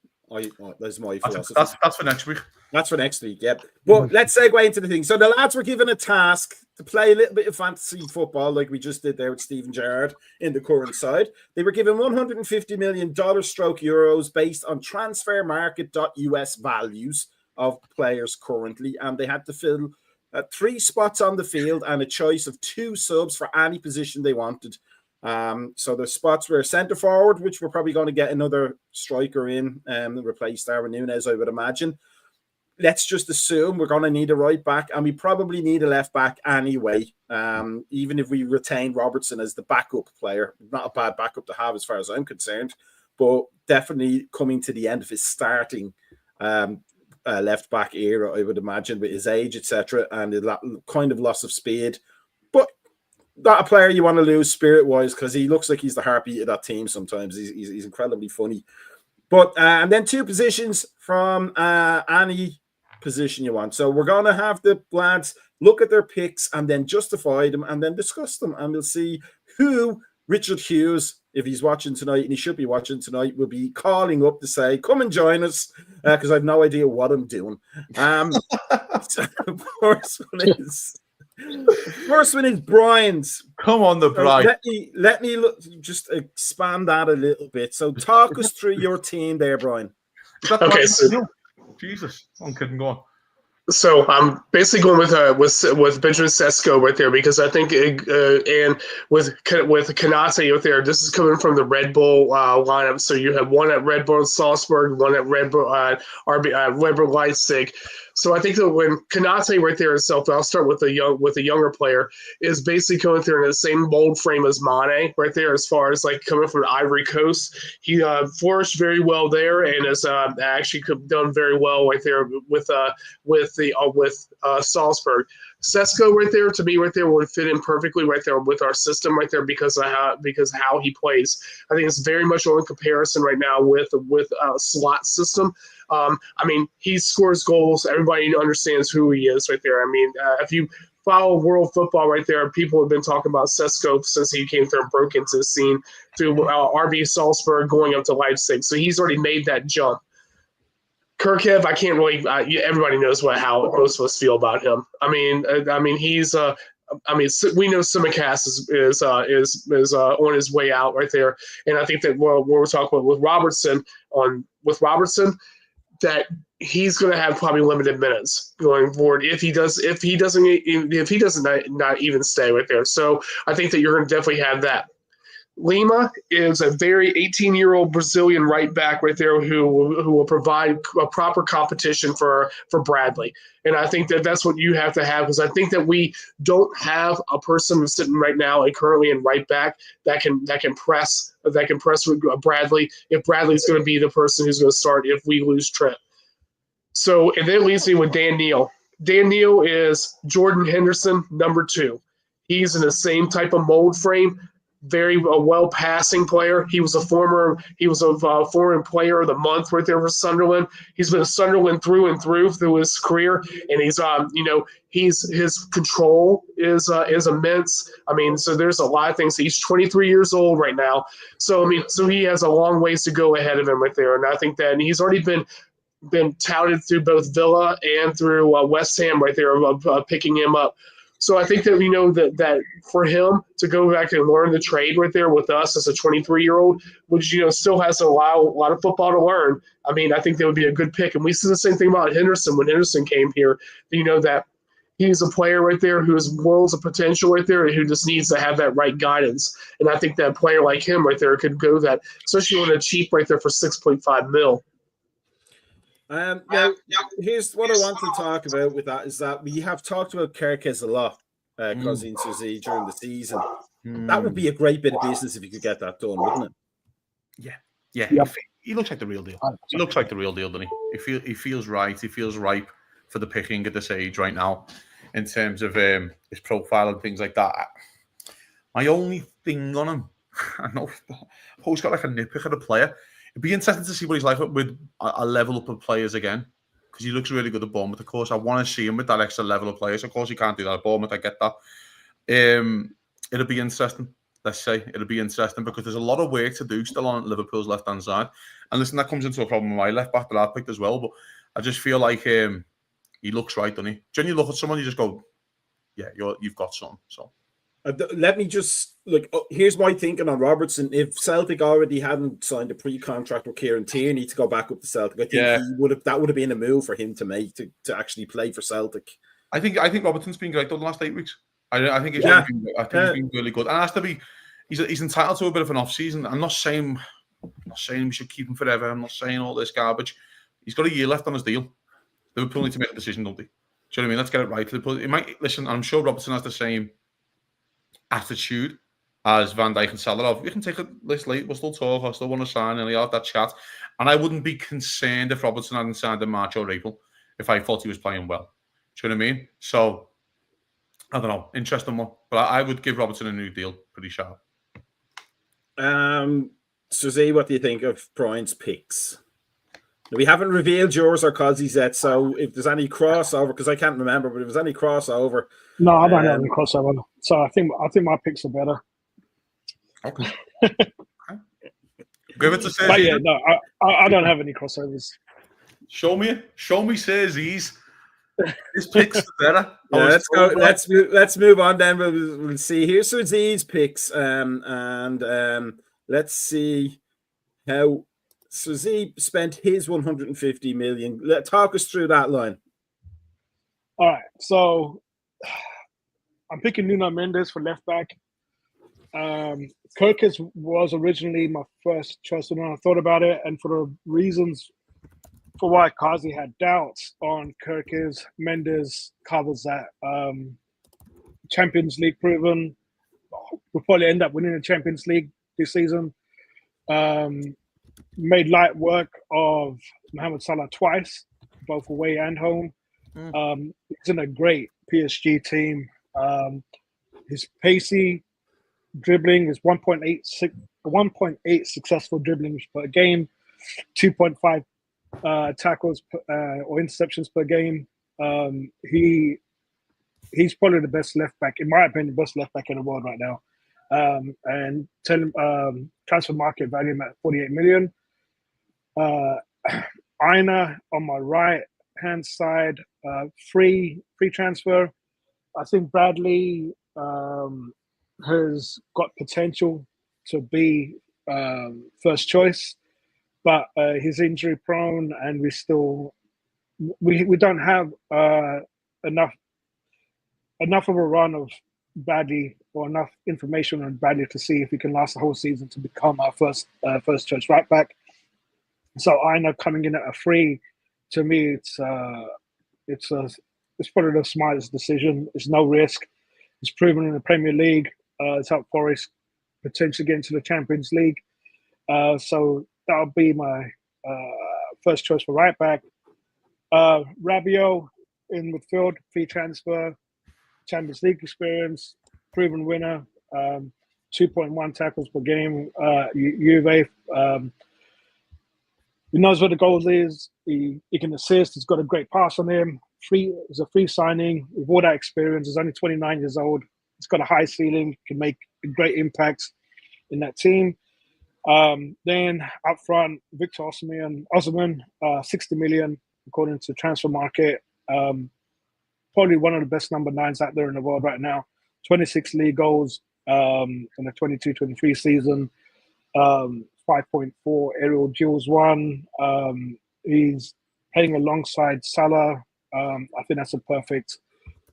That's my philosophy. That's for next week. That's for next week, yep. But let's segue into the thing. So the lads were given a task to play a little bit of fantasy football, like we just did there with Steven Gerrard in the current side. They were given $150 million stroke euros based on transfermarket.us values of players currently, and they had to fill 3 spots on the field and a choice of 2 subs for any position they wanted. So the spots were centre forward, which we're probably going to get another striker in replace Darwin Núñez, I would imagine. Let's just assume we're going to need a right back, and we probably need a left back anyway, even if we retain Robertson as the backup player. Not a bad backup to have as far as I'm concerned, but definitely coming to the end of his starting left back era, I would imagine, with his age, etc., and the kind of loss of speed. But not a player you want to lose spirit-wise, because he looks like he's the heartbeat of that team sometimes. He's incredibly funny. But and then 2 positions from any position you want. So we're going to have the lads look at their picks and then justify them and then discuss them. And we'll see who Richard Hughes, if he's watching tonight, and he should be watching tonight, will be calling up to say, come and join us, because I have no idea what I'm doing. So first one is Brian's. Come on, the Brian. Let me just expand that a little bit. So talk us through your team there, Brian. Okay, so Jesus, I'm kidding. Go on. So I'm basically going with Benjamin Sesko right there because I think and with Kanate right there, this is coming from the Red Bull lineup. So you have one at Red Bull Salzburg, one at Red Bull Red Bull Leipzig. So I think that when Kanate right there itself, I'll start with a younger player, is basically coming through in the same mold frame as Mane right there, as far as like coming from the Ivory Coast. He flourished very well there and has actually done very well right there with Salzburg. Sesko right there to me right there would fit in perfectly right there with our system right there because of how he plays. I think it's very much on comparison right now with slot system. I mean, he scores goals. Everybody understands who he is right there. I mean, if you follow world football right there, people have been talking about Sesko since he came through and broke into the scene through RB Salzburg going up to Leipzig. So he's already made that jump. Kirkev, I can't really. Everybody knows how most of us feel about him. I mean, he's. We know Simicast is on his way out right there, and I think that we're talking about with Robertson, that he's going to have probably limited minutes going forward if he doesn't not even stay right there. So I think that you're going to definitely have that. Lima is a very 18-year-old Brazilian right back right there who will provide a proper competition for Bradley. And I think that that's what you have to have, because I think that we don't have a person who's sitting right now and currently in right back that can press with Bradley if Bradley's going to be the person who's going to start if we lose Trent. So, and then it leaves me with Dan Neal. Dan Neal is Jordan Henderson, number 2. He's in the same type of mold frame. Very well passing player. He was a foreign player of the month right there for Sunderland. He's been a Sunderland through and through his career, and his control is immense. I mean, so there's a lot of things. He's 23 years old right now, so he has a long ways to go ahead of him right there, and I think that he's already been touted through both Villa and through West Ham right there of picking him up. So I think that that for him to go back and learn the trade right there with us as a 23-year-old, which still has a lot of football to learn. I mean, I think that would be a good pick. And we see the same thing about Henderson when Henderson came here. That he's a player right there who has worlds of potential right there and who just needs to have that right guidance. And I think that a player like him right there could go that, especially on a cheap right there for $6.5 million. Now, here's what I want to talk about with that is that we have talked about Kerkez a lot, Kozin Suzy, during the season. That would be a great bit of business if you could get that done, wouldn't it? Yeah. He looks like the real deal. He looks like the real deal, doesn't he? He feels right. He feels ripe for the picking at this age right now in terms of his profile and things like that. My only thing on him, I know Paul's got like a nitpick at a player. It'd be interesting to see what he's like with a level up of players again, because he looks really good at Bournemouth. Of course, I want to see him with that extra level of players. Of course, he can't do that at Bournemouth. I get that. It'll be interesting. Let's say it'll be interesting because there's a lot of work to do still on Liverpool's left-hand side. And listen, that comes into a problem with my left back that I picked as well. But I just feel like he looks right, doesn't he? When you look at someone, you just go, yeah, you've got something. So. Let me just here's my thinking on Robertson. If Celtic already hadn't signed a pre-contract with Kieran Tierney to go back up to Celtic, I think that would have been a move for him to make to actually play for Celtic. I think Robertson's been great the last 8 weeks. I think he's been really good. And it has to be, he's entitled to a bit of an off season. I'm not saying we should keep him forever. I'm not saying all this garbage. He's got a year left on his deal. Liverpool need to make a decision, don't they? Do you know what I mean? Let's get it right. Liverpool, listen, I'm sure Robertson has the same attitude as Van Dijk and Salah. We can take it this late. We'll still talk. I still want to sign, and I'll have that chat. And I wouldn't be concerned if Robertson hadn't signed in March or April if I thought he was playing well. Do you know what I mean? So I don't know. Interesting one, but I would give Robertson a new deal pretty sharp. Suzy, what do you think of Brian's picks? We haven't revealed yours or Cozzy's yet, so if there's any crossover, because I can't remember, but if there's any crossover. No, I don't have any crossover. So I think my picks are better. Okay. Give it to Says. But yeah, no, I don't have any crossovers. Show me says he's. His picks are better. Yeah, let's go. Let's move on then. We'll see. Here's Suzy's picks, and let's see how Suzy spent his 150 million. Talk us through that line. All right, so I'm picking Nuno Mendes for left back. Kirkis was originally my first choice when I thought about it, and for the reasons for why Kazi had doubts on Kirkis, Mendes covers that. Champions League proven. We'll probably end up winning the Champions League this season. Made light work of Mohamed Salah twice, both away and home. He's in a great PSG team. His pacey dribbling is 1.8 successful dribblings per game, 2.5 tackles or interceptions per game. He's probably the best left back, in my opinion, best left back in the world right now. And transfer market value at 48 million. Aina on my right hand side, free transfer. I think Bradley has got potential to be first choice, but he's injury prone, and we don't have enough of a run of Bradley or enough information on Bradley to see if he can last the whole season to become our first choice right back. So Aina coming in at a free, to me, it's probably the smartest decision. It's no risk. It's proven in the Premier League. It's helped Forest potentially get into the Champions League. So that'll be my first choice for right back. Rabiot in midfield, free transfer, Champions League experience, proven winner, 2.1 tackles per game. Juve, he knows where the goal is. He can assist. He's got a great pass on him. It's a free signing with all that experience. He's only 29 years old. He's got a high ceiling. Can make a great impact in that team. Then up front, Victor Osimhen, 60 million according to Transfer Market. Probably one of the best number 9s out there in the world right now. 26 league goals in the 22-23 season. 5.4 aerial duels won. He's heading alongside Salah. I think that's a perfect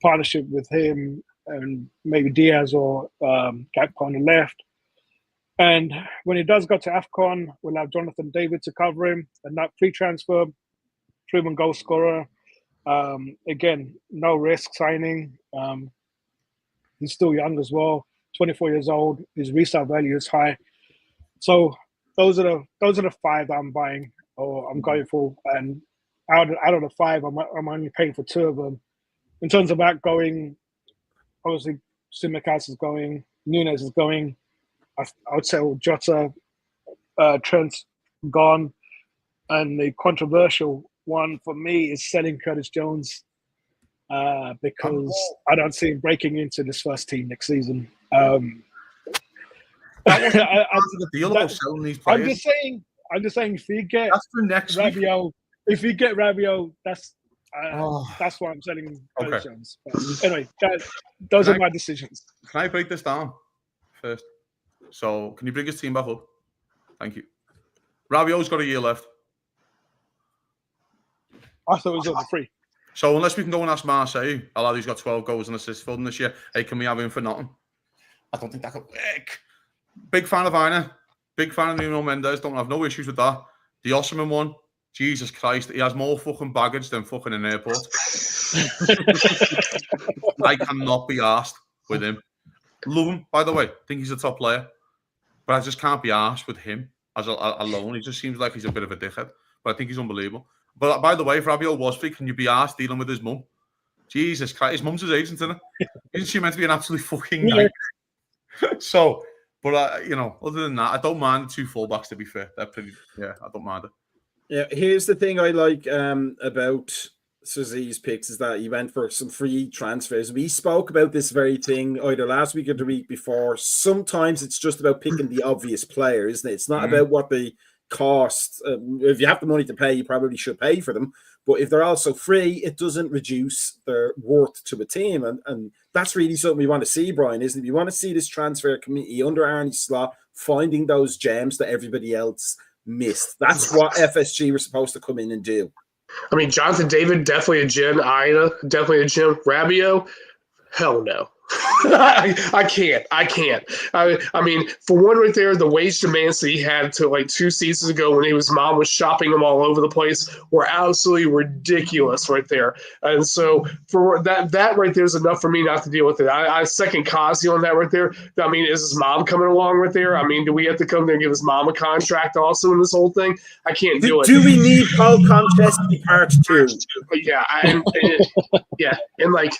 partnership with him and maybe Diaz or Gakpo on the left. And when he does go to AFCON, we'll have Jonathan David to cover him. And that free transfer, proven goal scorer. Again, no risk signing. He's still young as well, 24 years old. His resale value is high. So those are the 5 that I'm buying or I'm going for. And out of the 5, I'm only paying for 2 of them. In terms of outgoing, obviously Tsimikas is going, Nunes is going. I would say Jota, Trent's gone, and the controversial one for me is selling Curtis Jones because I don't see him breaking into this first team next season. That wasn't the deal about selling these players. I'm just saying, if you get that's for next Rabiot, week. If you get Rabiot, that's why I'm selling Curtis Jones. But anyway, those are my decisions. Can I break this down first? So, can you bring his team back up? Thank you. Rabiot's got a year left. I thought it was on the free. So, unless we can go and ask Marseille, a lad who's got 12 goals and assists for them this year, hey, can we have him for nothing? I don't think that could work. Big fan of Aina. Big fan of Nuno Mendes. Don't have no issues with that. The Osimhen one, Jesus Christ, he has more fucking baggage than fucking an airport. I cannot be arsed with him. Love him, by the way. Think he's a top player. But I just can't be arsed with him alone. He just seems like he's a bit of a dickhead. But I think he's unbelievable. But by the way, if Rabiot was free, can you be arsed dealing with his mum? Jesus Christ. His mum's his agent, isn't it? Isn't she meant to be an absolute fucking night? So, but other than that, I don't mind the 2 fullbacks, to be fair. They're pretty, I don't mind it. Yeah, here's the thing I like about Suzy's picks is that he went for some free transfers. We spoke about this very thing either last week or the week before. Sometimes it's just about picking the obvious player, isn't it? It's not about what they cost. If you have the money to pay, you probably should pay for them. But if they're also free, it doesn't reduce their worth to a team. And that's really something we want to see, Brian, isn't it? We want to see this transfer committee under Arne Slot finding those gems that everybody else missed. That's what FSG were supposed to come in and do. I mean, Jonathan David, definitely a gem. Ida, definitely a gem. Rabio, hell no. I can't. I mean, for one, right there, the wage demands that he had to like 2 seasons ago when his mom was shopping him all over the place were absolutely ridiculous, right there. And so for that right there is enough for me not to deal with it. I second Kazi on that right there. I mean, is his mom coming along right there? I mean, do we have to come there and give his mom a contract also in this whole thing? I can't do it. Do we need Paul Konchesky Part 2? Yeah, yeah, and like.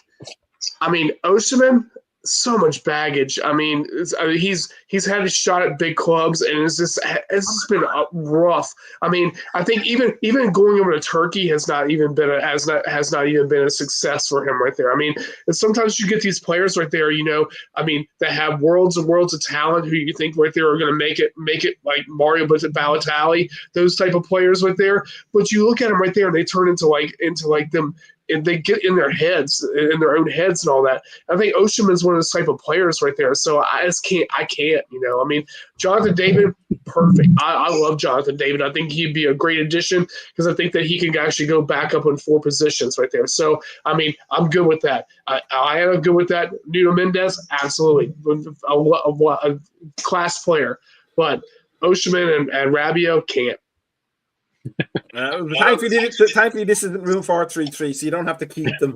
I mean, Osimhen, so much baggage. I mean, he's had a shot at big clubs, and it's just been rough. I mean, I think even going over to Turkey has not even been a success for him right there. I mean, and sometimes you get these players right there, I mean, that have worlds and worlds of talent who you think right there are going to make it like Mario Balotelli, those type of players right there. But you look at them right there, and they turn into them. And they get in their heads, in their own heads and all that. I think Osimhen is one of those type of players right there. So I just can't, I mean, Jonathan David, perfect. I love Jonathan David. I think he'd be a great addition because I think that he can actually go back up in 4 positions right there. So, I mean, I'm good with that. I am good with that. Nuno Mendes, absolutely. A class player. But Osimhen and Rabio can't. Thankfully, this isn't room 433, so you don't have to keep them.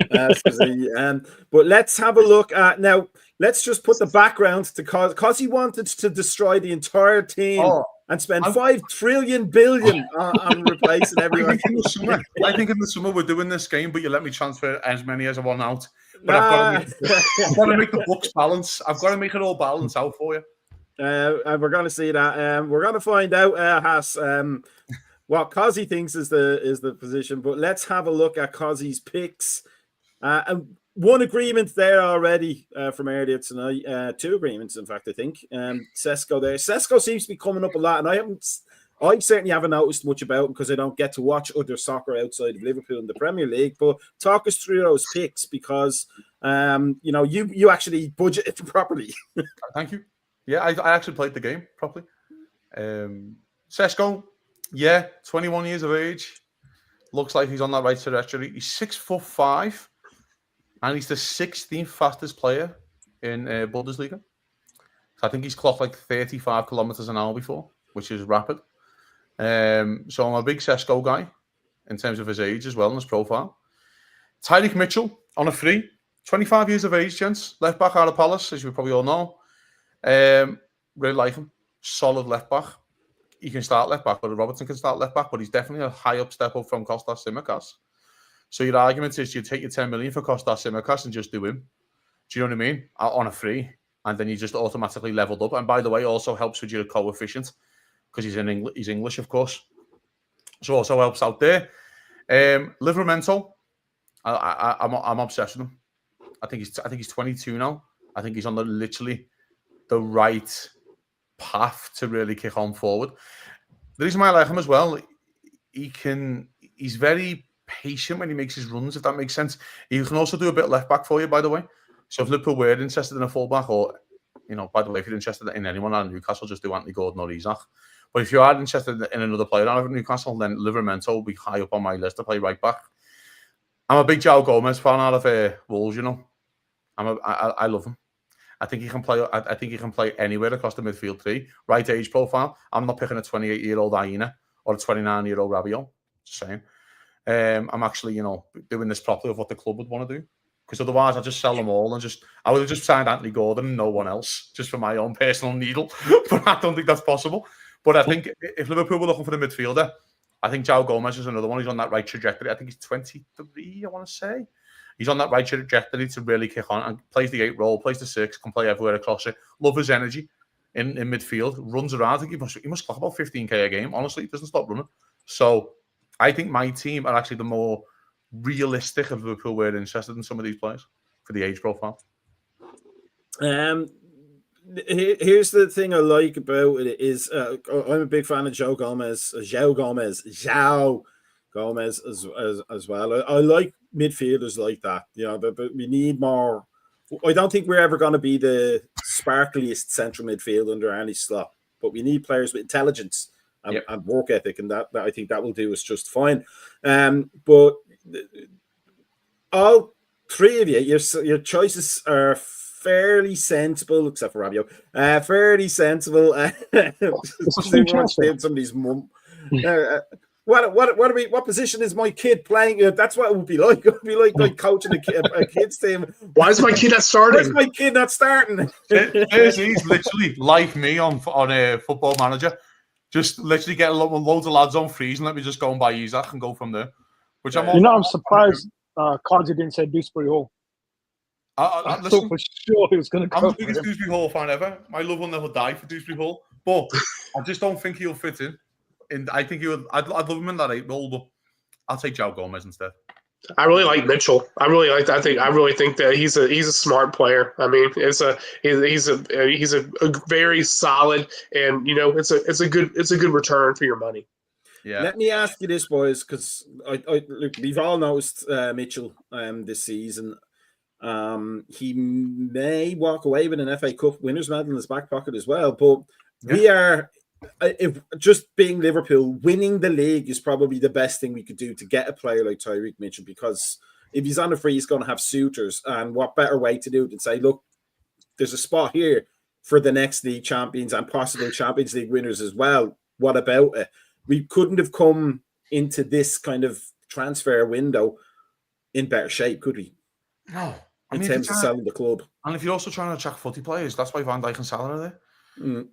But let's have a look at now. Let's just put the background to because he wanted to destroy the entire team and spend 5 trillion billion on replacing everyone. I think in the summer we're doing this game, but you let me transfer as many as I want out. But I've got to make the books balance. I've got to make it all balance out for you. And we're going to see that. We're going to find out, Haas. What Kazi thinks is the position, but let's have a look at Kazi's picks. And one agreement there already from earlier tonight. 2 agreements, in fact, I think. Sesko there. Sesko seems to be coming up a lot, and I certainly haven't noticed much about him because I don't get to watch other soccer outside of Liverpool in the Premier League. But talk us through those picks because you actually budgeted properly. Thank you. Yeah, I actually played the game properly. Sesko. Yeah, 21 years of age. Looks like he's on that right trajectory. He's 6'5", and he's the 16th fastest player in Bundesliga. So I think he's clocked like 35 kilometers an hour before, which is rapid. So I'm a big Sesko guy in terms of his age as well and his profile. Tyreek Mitchell on a free, 25 years of age, gents. Left back out of Palace, as you probably all know. Really like him. Solid left back. He can start left back, but Robertson can start left back, but he's definitely a high up step up from Kostas Tsimikas. So your argument is you take your 10 million for Kostas Tsimikas and just do him. Do you know what I mean? On a free, and then you just automatically leveled up. And by the way, also helps with your coefficient because he's English, of course. So also helps out there. Livramento, I'm obsessed with him. I think he's 22 now. I think he's on literally the right path to really kick on forward. The reason why I like him as well, he's very patient when he makes his runs, if that makes sense. He can also do a bit left back for you, by the way. So if Liverpool were interested in a fullback, or by the way, if you're interested in anyone out of Newcastle, just do Anthony Gordon or Isak. But if you are interested in another player out of Newcastle, then Livramento will be high up on my list to play right back. I'm a big João Gomez fan out of Wolves. I love him. I think he can play. I think he can play anywhere across the midfield three. Right age profile. I'm not picking a 28-year-old Aina or a 29-year-old Rabiot. Just saying. I'm actually, doing this properly of what the club would want to do. Because otherwise, I'd just sell them all and I would have just signed Anthony Gordon and no one else, just for my own personal needle. But I don't think that's possible. But I think if Liverpool were looking for the midfielder, I think João Gomez is another one. He's on that right trajectory. I think he's 23. I want to say. He's on that right trajectory to really kick on and plays the 8 role, plays the 6, can play everywhere across it. Love his energy in midfield, runs around. I think he must clock about 15k a game. Honestly, he doesn't stop running. So I think my team are actually the more realistic if Liverpool were interested in some of these players for the age profile. Here's the thing I like about it is I'm a big fan of João Gomez as well. I like midfielders like that, but we need more. I don't think we're ever going to be the sparkliest central midfield under any slot, but we need players with intelligence and work ethic, and that I think that will do us just fine. But all three of you, your choices are fairly sensible, except for Rabio. Fairly sensible. Somebody's mum. What position is my kid playing? That's what it would be like. It would be like coaching a kids team. Why is my kid not starting? Why is my kid not starting? He's literally like me on a Football Manager. Just literally get loads of lads on freeze and let me just go and buy Isaac and go from there. Which I'm surprised Cardi didn't say Dewsbury Hall. I thought for sure he was going to go. I'm the biggest Dewsbury Hall fan ever. My love will never die for Dewsbury Hall, but I just don't think he'll fit in. And I think he would. I'd love him in that 8 role, but I'll take João Gomez instead. I really like Mitchell. I really like that. I really think that he's a smart player. I mean, he's a very solid, and it's a good return for your money. Yeah. Let me ask you this, boys, because look, we've all noticed Mitchell this season. He may walk away with an FA Cup winners medal in his back pocket as well, but we are. If just being Liverpool, winning the league is probably the best thing we could do to get a player like Tyreek Mitchell, because if he's on the free, he's going to have suitors. And what better way to do it than say, look, there's a spot here for the next league champions and possible Champions League winners as well. What about it? We couldn't have come into this kind of transfer window in better shape, could we? No. In terms of selling the club. And if you're also trying to attract footy players, that's why Van Dijk and Salah are there.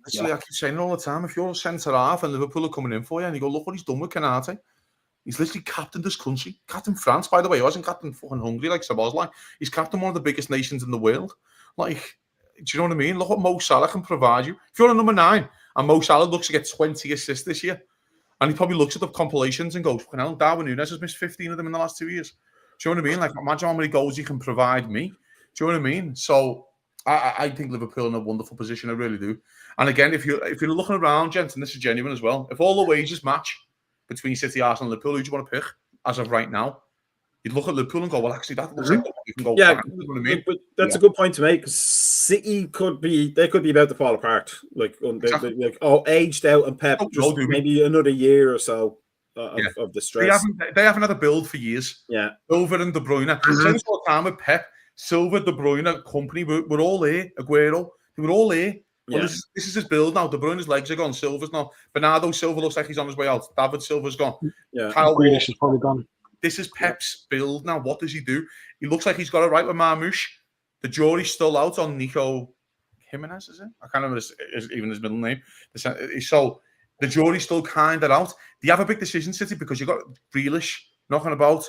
Actually, I keep saying it all the time. If you're centre half and Liverpool are coming in for you, and you go, look what he's done with Canate. He's literally captained this country, captain France, by the way. He wasn't captain fucking Hungary like Sabozlai. He's captain one of the biggest nations in the world. Like, do you know what I mean? Look what Mo Salah can provide you. If you're a number 9 and Mo Salah looks to get 20 assists this year, and he probably looks at the compilations and goes, "Hell, Darwin Núñez has missed 15 of them in the last 2 years." Do you know what I mean? Like, imagine how many goals he can provide me. Do you know what I mean? So I think Liverpool are in a wonderful position. I really do. And again, if you're looking around, gents, and this is genuine as well, if all the wages match between City, Arsenal, and Liverpool, who do you want to pick as of right now? You'd look at Liverpool and go, well, actually, that looks like you can go. Yeah, back. You know what I mean? but that's a good point to make, because City could be about to fall apart, aged out, and Pep just maybe another year or so of the stress. They haven't had a build for years. Yeah, Silva and De Bruyne. Since what time with Pep, Silva, De Bruyne, company, we're all there. Aguero, they were all there. Well, this is his build now. De Bruyne's legs are gone. Silva's not. Bernardo Silva looks like he's on his way out. David Silva's gone. Yeah, Kyle Grealish is probably gone. This is Pep's build now. What does he do? He looks like he's got it right with Marmoush. The jury's still out on Nico Jimenez, is it? I can't remember even his middle name. So the jury's still kind of out. Do you have a big decision, City? Because you've got Grealish knocking about.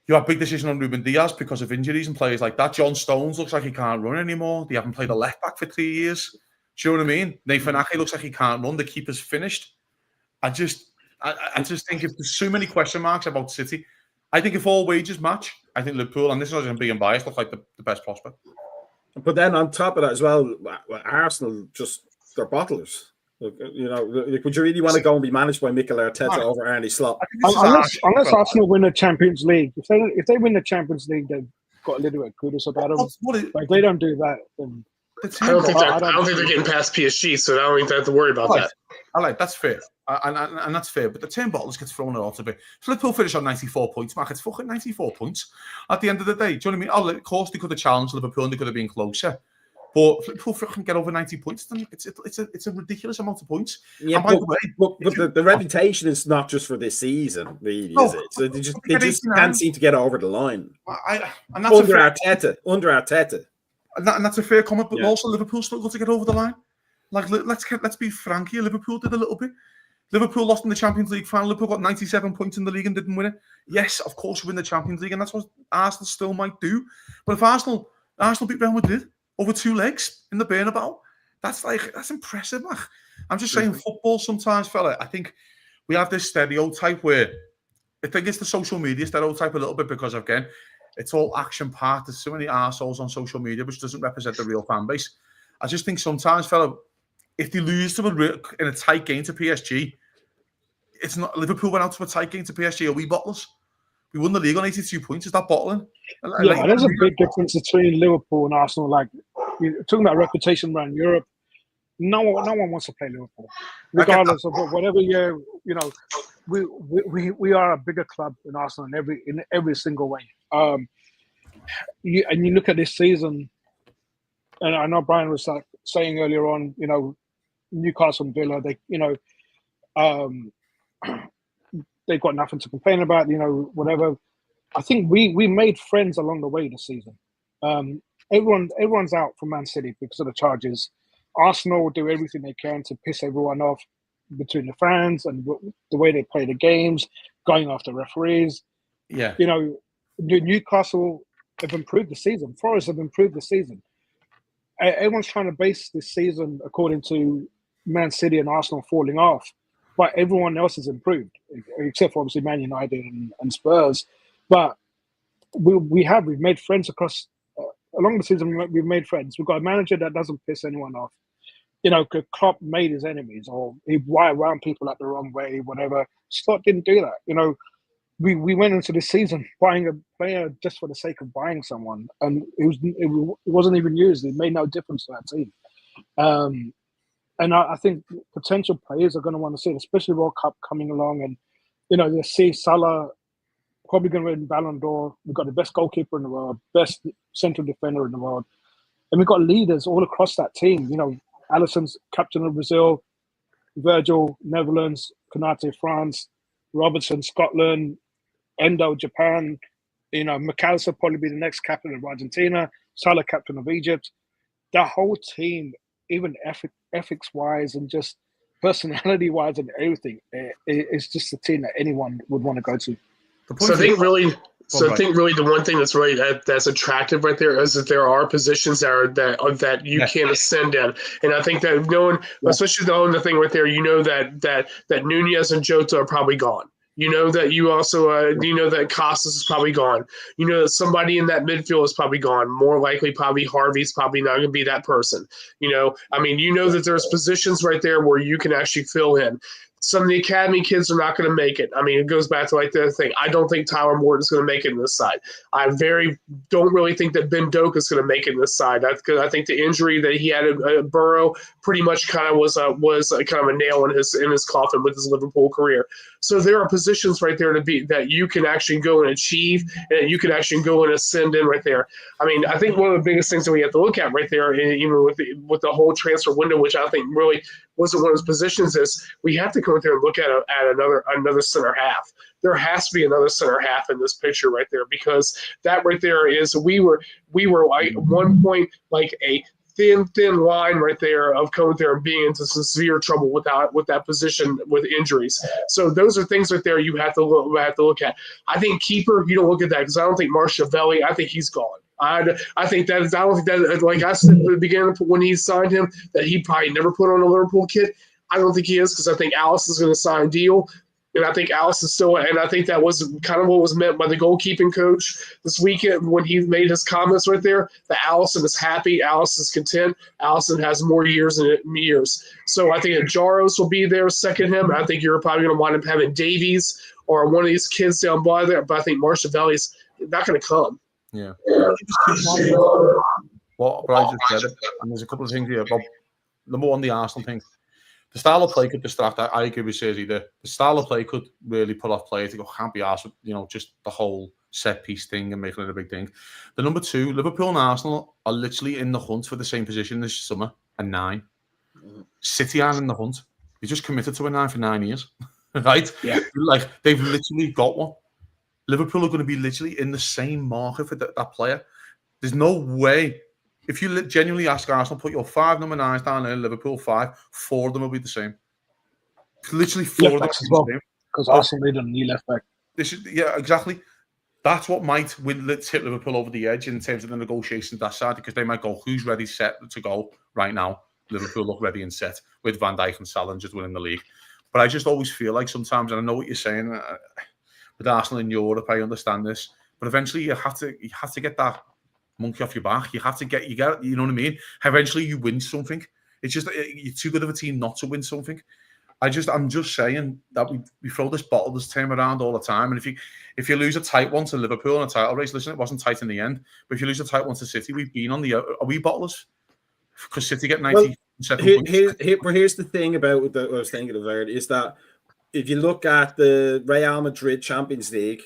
You have a big decision on Ruben Diaz because of injuries and players like that. John Stones looks like he can't run anymore. They haven't played a left back for 3 years. Do you know what I mean? Nathan Ake looks like he can't run. The keeper's finished. I just think if there's so many question marks about City, I think if all wages match, I think Liverpool, and this is not being biased, look like the best prospect. But then on top of that as well, Arsenal they're bottlers. Would you really want to go and be managed by Mikel Arteta over Arne Slot? Unless Arsenal win the Champions League, if they win the Champions League, they've got a little bit of kudos about them. But if they don't do that, then I don't think they're getting past PSG, so I don't think they have to worry about that. That's fair, and that's fair. But the 10 bottles gets thrown out of it. So Liverpool finish on 94 points. Mark, it's fucking 94 points at the end of the day. Do you know what I mean? Of course, they could have challenged Liverpool and they could have been closer. But Liverpool can get over 90 points. It's a ridiculous amount of points. Yeah, and by the way, but the reputation is not just for this season, really, is it? So they just can't seem to get over the line. Under Arteta. And that's a fair comment, but also Liverpool struggled to get over the line. Like, let's be frank here. Liverpool did a little bit. Liverpool lost in the Champions League final. Liverpool got 97 points in the league and didn't win it. Yes, of course, win the Champions League, and that's what Arsenal still might do. But if Arsenal beat Real Madrid over 2 legs in the Bernabeu, that's impressive, man. I'm just saying, football sometimes, fella, I think we have this stereotype where I think it's the social media stereotype a little bit, because again, it's all action packed. There's so many arseholes on social media, which doesn't represent the real fan base. I just think sometimes, fella, if they lose in a tight game to PSG, it's not Liverpool went out to a tight game to PSG. Are we bottlers? We won the league on 82 points. Is that bottling? Yeah, there's a big difference between Liverpool and Arsenal. Like, you're talking about reputation around Europe. no one wants to play Liverpool, regardless of whatever year. You know, we are a bigger club than Arsenal in every single way. You look at this season, and I know Brian was like saying earlier on, you know, Newcastle and Villa, they've got nothing to complain about, you know, whatever. I think we made friends along the way this season. Everyone's out for Man City because of the charges. Arsenal will do everything they can to piss everyone off between the fans and the way they play the games, going after referees. Yeah. You know, Newcastle have improved the season. Forest have improved the season. Everyone's trying to base this season according to Man City and Arsenal falling off, but everyone else has improved, except for obviously Man United and Spurs. But we've made friends across along the season. We've made friends. We've got a manager that doesn't piss anyone off. You know, Klopp made his enemies, or he wound people up the wrong way, whatever. Scott didn't do that. You know, we went into this season buying a player just for the sake of buying someone, and it wasn't even used. It made no difference to that team. And I think potential players are going to want to see it, especially World Cup coming along, and you know, you see Salah probably going to win Ballon d'Or. We've got the best goalkeeper in the world, best central defender in the world, and we've got leaders all across that team. You know, Alisson's captain of Brazil, Virgil, Netherlands, Konate, France, Robertson, Scotland, Endo, Japan. You know, McAllister probably be the next captain of Argentina, Salah captain of Egypt. The whole team, even ethics-wise and just personality-wise and everything, it's just a team that anyone would want to go to. So I think really the one thing that's really that's attractive right there is that there are positions that you can ascend in, and I think that especially the thing right there, you know that Nunez and Jota are probably gone. You know that you also you know that Costas is probably gone. You know that somebody in that midfield is probably gone. More likely, probably Harvey's probably not going to be that person. You know, I mean, you know that there's positions right there where you can actually fill in. Some of the academy kids are not going to make it. I mean, it goes back to like the other thing. I don't think Tyler Morton's going to make it in this side. I don't really think that Ben Doak is going to make it in this side. Because I think the injury that he had at Burrow pretty much kind of was kind of a nail in his coffin with his Liverpool career. So there are positions right there that you can actually go and achieve, and you can actually go and ascend in right there. I mean, I think one of the biggest things that we have to look at right there, even with the whole transfer window, which I think really wasn't one of those positions, is we have to come in there and look at another center half. There has to be another center half in this picture right there, because that right there is we were like at one point like a thin line right there of coming there and being into some severe trouble with that position with injuries. So those are things right there you have to look at. I think keeper, you don't look at that, because I don't think Marshavelli, I think he's gone. I don't think that, like I said at the beginning when he signed him, that he probably never put on a Liverpool kit. I don't think he is, because I think Alice is going to sign a deal. And I think Alice is still, and I think that was kind of what was meant by the goalkeeping coach this weekend when he made his comments right there, that Allison is happy, Allison is content, Allison has more years in it, years. So I think that Jaros will be there second him. I think you're probably going to wind up having Davies or one of these kids down by there, but I think Marshavelli's not going to come. Yeah. What I just said, and there's a couple of things here about number one, the Arsenal thing. The style of play could distract. I agree with Sergi there. The style of play could really put off players to go, can't be asked, you know, just the whole set piece thing and making it a big thing. The number two, Liverpool and Arsenal are literally in the hunt for the same position this summer and 9. City are in the hunt. They just committed to a 9 for 9 years, right? Yeah. Like they've literally got one. Liverpool are going to be literally in the same market for that player. There's no way. If you genuinely ask Arsenal, put your 5 number 9s down there, Liverpool 5, 4 of them will be the same. Literally 4 of them will be the same. Because Arsenal need a new left back. Yeah, exactly. That's what might tip Liverpool over the edge in terms of the negotiations that side, because they might go, who's ready, set to go right now? Liverpool look ready and set with Van Dijk and Salah just winning the league. But I just always feel like sometimes, and I know what you're saying, with Arsenal in Europe, I understand this, but eventually you have to get that monkey off your back. You know what I mean? Eventually you win something. It's just you're too good of a team not to win something. I'm just saying that we throw this bottle, term around all the time, and if you lose a tight one to Liverpool in a title race, listen, it wasn't tight in the end, but if you lose a tight one to City, we've been on the are we bottlers? Because City get 90 Here's the thing about what I was thinking of there is that if you look at the Real Madrid Champions League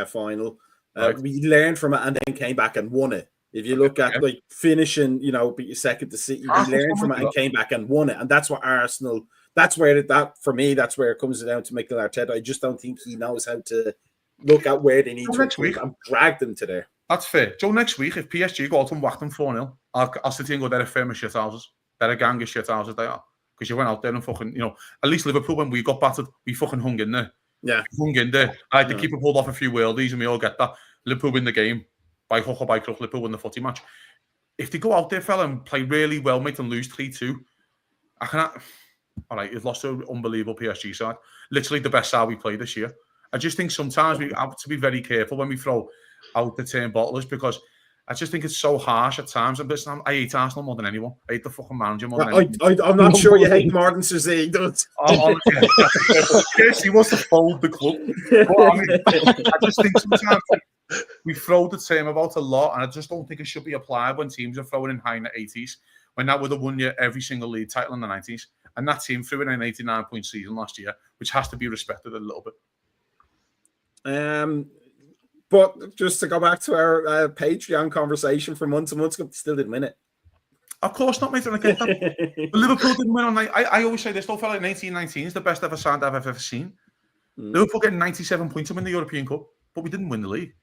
final, Right. we learned from it and then came back and won it. If you look at like finishing, be second to City, we learned from it and came back and won it, and that's what Arsenal. That's where for me, that's where it comes down to Mikel Arteta. I just don't think he knows how to look at where they need to improve and drag them to there. That's fair. Joe, next week, if PSG go out and whack them 4-0, I'll sit here and go, they're a firm of shithouses. They're a gang of shithouses, they are. Because you went out there and fucking, at least Liverpool, when we got battered, we fucking hung in there. Yeah. We hung in there. I had to keep it pulled off a few worldies, and we all get that. Liverpool win the game. By hook or by crook, Liverpool win the footy match. If they go out there, fella, and play really well, mate, and lose 3-2, I cannot... All right, you've lost to an unbelievable PSG side. Literally the best side we played this year. I just think sometimes we have to be very careful when we throw out the term bottlers, because I just think it's so harsh at times. I hate Arsenal more than anyone. I hate the fucking manager more than anyone. I'm not sure you hate more than Cizé does. He wants to fold the club. But, I just think sometimes we throw the term about a lot, and I just don't think it should be applied when teams are throwing in high in the 80s, when that would have won you every single league title in the 90s. And that team threw in an 89-point season last year, which has to be respected a little bit. But just to go back to our Patreon conversation from months and months ago, still didn't win it. Of course not, mate. I get that. But Liverpool didn't win on. I always say this, though, fella, 1919 is the best ever side I've ever seen. Liverpool getting 97 points to win the European Cup, but we didn't win the league.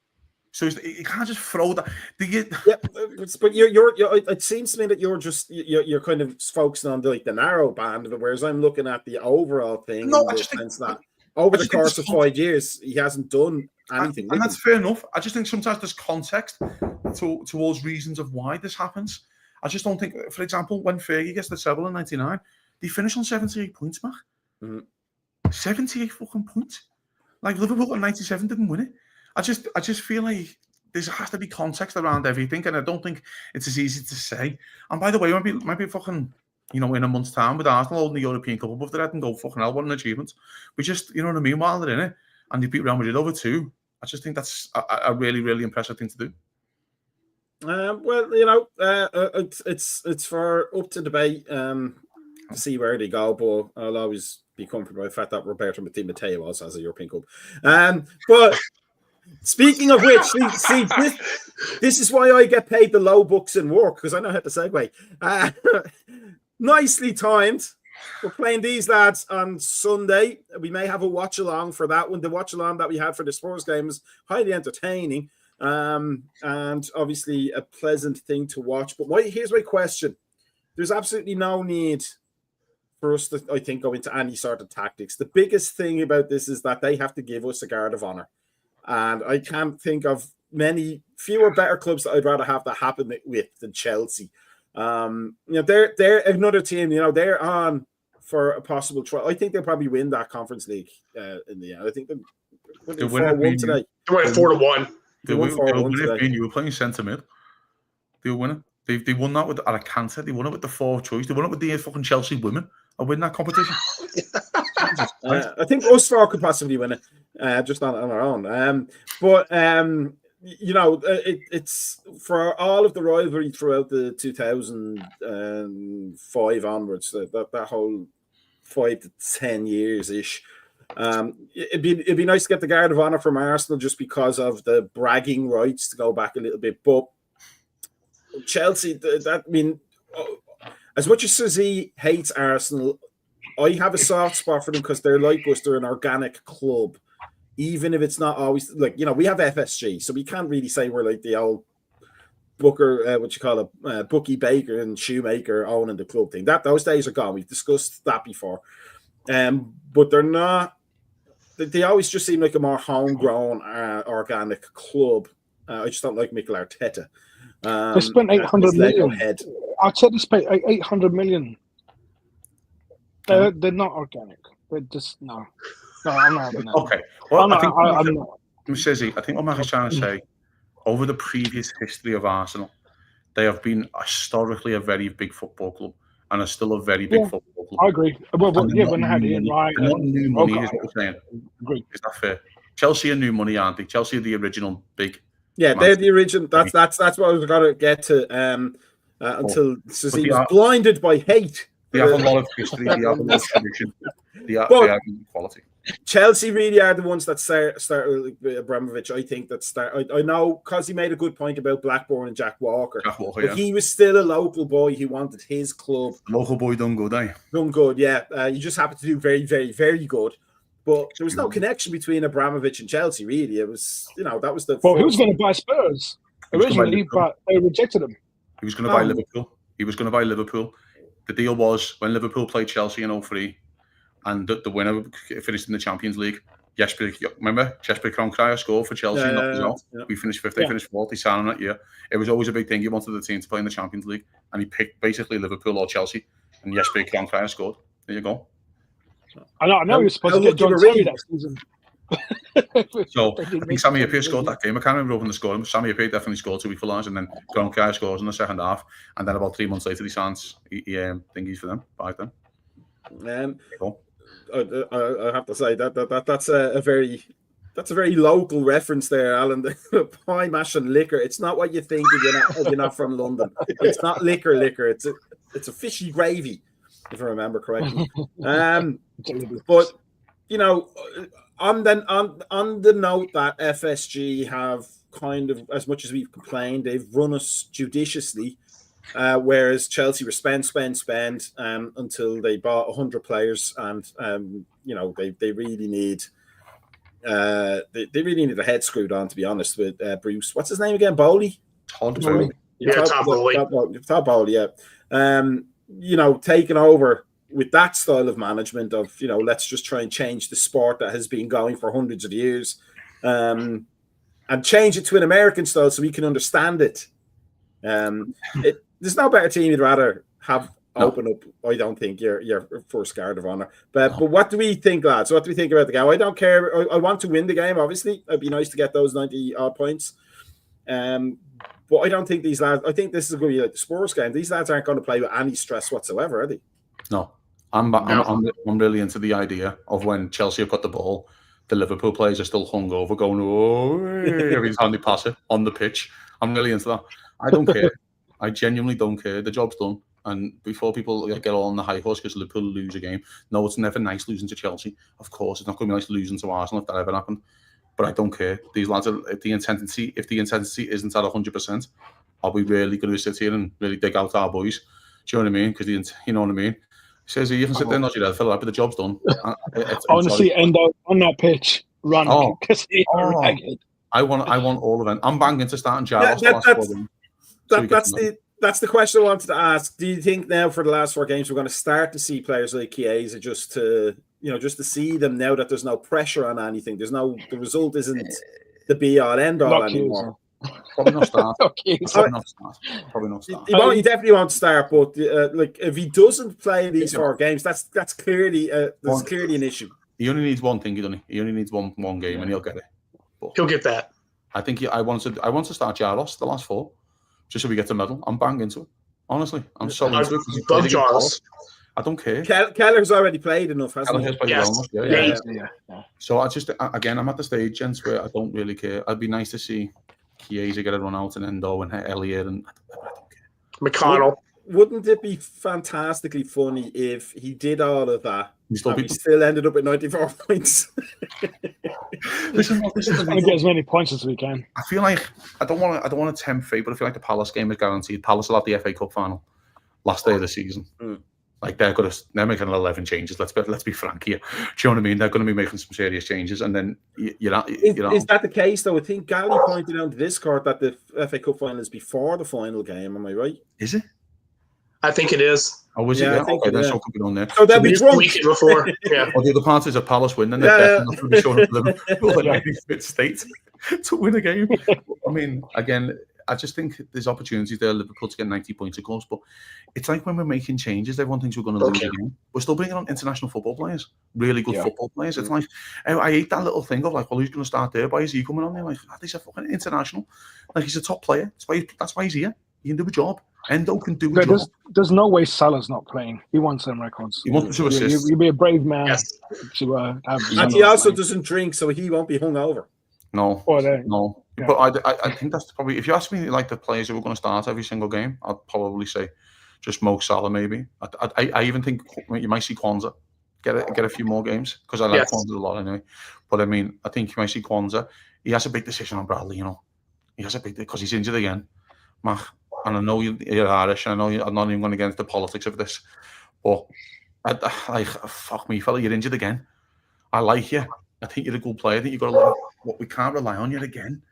So you can't just throw that. But you're. It seems to me that you're kind of focusing on the narrow band of it, whereas I'm looking at the overall thing. No, I just think that over the course of 5 years, he hasn't done anything. And that's fair enough. I just think sometimes there's context towards reasons of why this happens. I just don't think, for example, when Fergie gets the treble in '99, they finish on 78 points, Mac. 78 fucking points. Like Liverpool at 97 didn't win it. I just feel like there has to be context around everything, and I don't think it's as easy to say. And by the way, might be fucking, in a month's time with Arsenal holding the European Cup above their head and go, fucking hell, what an achievement. We just, you know what I mean, while they're in it, and they beat Real Madrid over 2, I just think that's a really, really impressive thing to do. It's for up to debate to see where they go, but I'll always be comfortable with the fact that Roberto Di Matteo also has a European Cup. But speaking of which, see this is why I get paid the low bucks in work, because I know how to segue. Nicely timed. We're playing these lads on Sunday. We may have a watch along for that one. The watch along that we had for the Spurs game was highly entertaining, and obviously a pleasant thing to watch. But here's my question: there's absolutely no need for us to, I think, go into any sort of tactics. The biggest thing about this is that they have to give us a guard of honor. And I can't think of fewer better clubs that I'd rather have that happen with than Chelsea. They're another team. They're on for a possible try. I think they'll probably win that Conference League in the end. I think they're 4-1 today. They went 4-1. They won 4-1 today. You were playing centre mid. They were winning. They won that with Alicante. They won it with the 4th choice. They won it with the fucking Chelsea women. I win that competition. I think us 4 could possibly win it, just on our own. It's for all of the rivalry throughout the 2005 onwards, that whole 5 to 10 years ish. It'd be nice to get the guard of honor from Arsenal just because of the bragging rights to go back a little bit, but Chelsea, as much as Suzy hates Arsenal, I have a soft spot for them because they're like us. They're an organic club, even if it's not always we have FSG, so we can't really say we're like the old Booker, Bookie Baker and Shoemaker owning the club thing. Those days are gone. We've discussed that before, but they're not. They always just seem like a more homegrown, organic club. I just don't like Mikel Arteta. They spent 800 million. I'd say they spent 800 million. They're not organic. They're just no. I'm not having that. Okay. Well, I'm not. Sizzy, I think what Mac is trying to say, over the previous history of Arsenal, they have been historically a very big football club and are still a very big football club. I agree. Well, when they had Ian Wright, not new money is what we're saying. Agree. Is that fair? Chelsea are new money, aren't they? Chelsea are the original big. Yeah, they're the original. That's what I was going to get to. until he was blinded by hate. They have a lot of history. They have a lot of tradition. They have quality. Chelsea really are the ones that started Abramovich. I think I know because he made a good point about Blackburn and Jack Walker. But he was still a local boy who wanted his club. Local boy done good, eh? Done good, yeah. You just happened to do very, very, very good. But there was no connection between Abramovich and Chelsea, really. It was, that was the. Well, he was going to buy Spurs originally, but they rejected him. He was going to buy Liverpool. He was going to buy Liverpool. The deal was when Liverpool played Chelsea in 2003, and the winner finished in the Champions League. Remember? Jesper Kronkrier scored for Chelsea. Yeah. We finished fifth. They finished fourth. He signed on that year. It was always a big thing. He wanted the team to play in the Champions League, and he picked basically Liverpool or Chelsea. And Jesper Kronkrier scored. There you go. I know. You're supposed to get John Terry that season. So I think Sammy Appiah scored that game. I can't remember the score. Sammy Appiah definitely scored 2 equalise, and then Kronkrier scores in the second half. And then about 3 months later, he signs thingies for them. Back then. I have to say that's a very local reference there, Alan. The pie mash and liquor. It's not what you think if you're not from London. It's not liquor. It's a fishy gravy, if I remember correctly. But on the note that FSG have kind of, as much as we've complained, they've run us judiciously. Whereas Chelsea were spend until they bought 100 players, and they really need a head screwed on, to be honest, with Bruce. What's his name again? Bowley. Todd Bowley. Todd Bowley. Yeah. Taking over with that style of management of let's just try and change the sport that has been going for hundreds of years, and change it to an American style so we can understand it. There's no better team you'd rather have open up. I don't think your first guard of honor. But what do we think, lads? What do we think about the game? I don't care. I want to win the game. Obviously, it'd be nice to get those 90 odd points. But I don't think these lads. I think this is going to be like the Spurs game. These lads aren't going to play with any stress whatsoever, are they? No, I'm really into the idea of when Chelsea have got the ball, the Liverpool players are still hungover, going every time they pass it on the pitch. I'm really into that. I don't care. I genuinely don't care. The job's done. And before people get all on the high horse because Liverpool lose a game, no, it's never nice losing to Chelsea. Of course, it's not going to be nice losing to Arsenal if that ever happened. But I don't care. These lads are, if the intensity isn't at 100%, are we really going to sit here and really dig out our boys? Do you know what I mean? Because you know what I mean. He says you can sit there and nod your head, fill it up, but the job's done. Honestly, end up on that pitch, running because I want all of them. I'm banging to start and Jarros. That's the question I wanted to ask. Do you think now for the last 4 games we're going to start to see players like Chiesa just to see them now that there's no pressure on anything? The result isn't the be all end all anymore. Probably not start. Probably not start. He definitely won't start, but if he doesn't play in these 4 games, that's clearly an issue. He only needs one thing, doesn't he? He only needs one game, and he'll get it. But he'll get that. I think I want to start Jarros the last 4. Just so we get the medal. I'm banging into it. Honestly, I'm so into it. Love Jarros. I don't care. Keller's already played enough, hasn't he? Yeah. So I'm at the stage, gents, where I don't really care. I'd be nice to see Chiesa get a run out and Endo and Elliott and I don't care. McConnell. Wouldn't it be fantastically funny if he did all of that and he still ended up at 94 points? Listen, we're going to get as many points as we can. I feel like I don't want to tempt fate, but I feel like the Palace game is guaranteed. Palace will have the FA Cup final last day of the season. Like they're making 11 changes. Let's be frank here. Do you know what I mean? They're going to be making some serious changes, and then is that the case though? I think Gally pointed out to Discord that the FA Cup final is before the final game. Am I right? Is it? I think it is. Oh, was it? Yeah, okay, then so could be on there. So they'll be drunk. Weekend before. Yeah. Well, the other parties of Palace win, then they're definitely not going to be showing up to Liverpool in any fit state to win a game. I mean, again, I just think there's opportunities there, Liverpool, to get 90 points, of course, but it's like when we're making changes, everyone thinks we're going to lose again. We're still bringing on international football players, really good football players. It's like, I hate that little thing of like, well, who's going to start there? Why is he coming on there? Like, he's a fucking international. Like, he's a top player. That's why he's here. He can do a job. Endo can do a job. There's no way Salah's not playing. He wants them records. He wants to assist. You'll be a brave man to have. And he also doesn't drink, so he won't be hungover. No. He But I think that's probably, if you ask me like the players who are going to start every single game, I'd probably say just Mo Salah maybe. I even think you might see Kwanzaa get a few more games because I like Kwanzaa a lot anyway. But I mean, I think you might see Kwanzaa. He has a big decision on Bradley, you know. He has a big, because he's injured again, Mac. And I know you're Irish, and I know I'm not even going to get into the politics of this, but fuck me, fella, you're injured again. I like you. I think you're a good player. I think you've got a lot of what we can't rely on you again.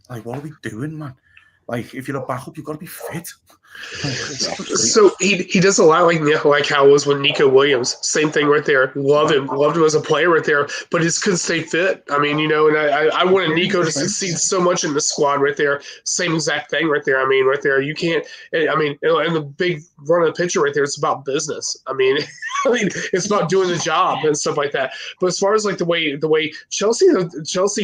Like, what are we doing, man? Like, if you're a backup, you've got to be fit. So he does a lot like how it was with Nico Williams. Same thing right there. Loved him as a player right there, but he just couldn't stay fit. I mean, you know, and I wanted Nico to succeed so much in the squad right there. Same exact thing right there. I mean, right there, you can't. I mean, and the big run of the picture right there, it's about business. I mean, it's about doing the job and stuff like that. But as far as like the way Chelsea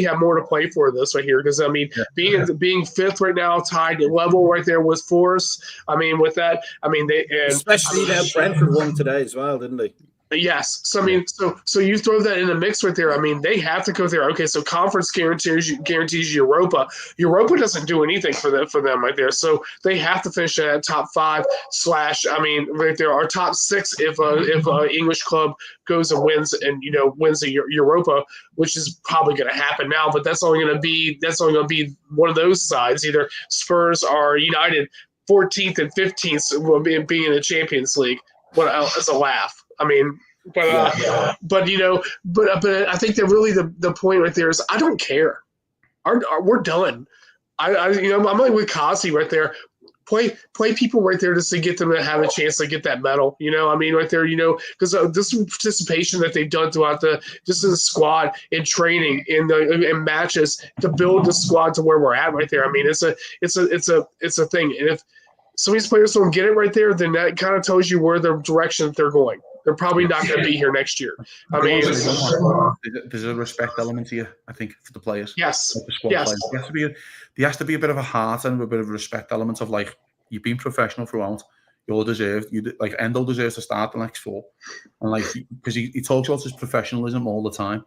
have more to play for this right here, because I mean, being fifth right now, tied level right there with Forest. I mean, with that, I mean especially now Brentford won today as well, didn't they? Yes. So I mean, so you throw that in the mix right there. I mean, they have to go there. Okay, so conference guarantees Europa. Europa doesn't do anything for them right there. So they have to finish at top 5 / I mean, right there, our top 6 if a English club goes and wins the Europa, which is probably going to happen now. But that's only going to be one of those sides. Either Spurs or United, 14th and 15th will being in the Champions League. What else is a laugh? I mean, but I think that really the point right there is I don't care. We're done. I'm like with Kasi right there. Play people right there just to get them to have a chance to get that medal. You know, I mean, right there, you know, because this participation that they've done throughout in the squad, in training, in matches to build the squad to where we're at right there. I mean, it's a thing. And if some of these players don't get it right there, then that kind of tells you where the direction that they're going. They're probably not going to be here next year. I mean, there's a respect element here, I think, for the players. Yes. The squad players. There has to be a bit of a heart and a bit of a respect element of like, you've been professional throughout. You're deserved. Like Endo deserves to start the next 4, and like because he talks about his professionalism all the time.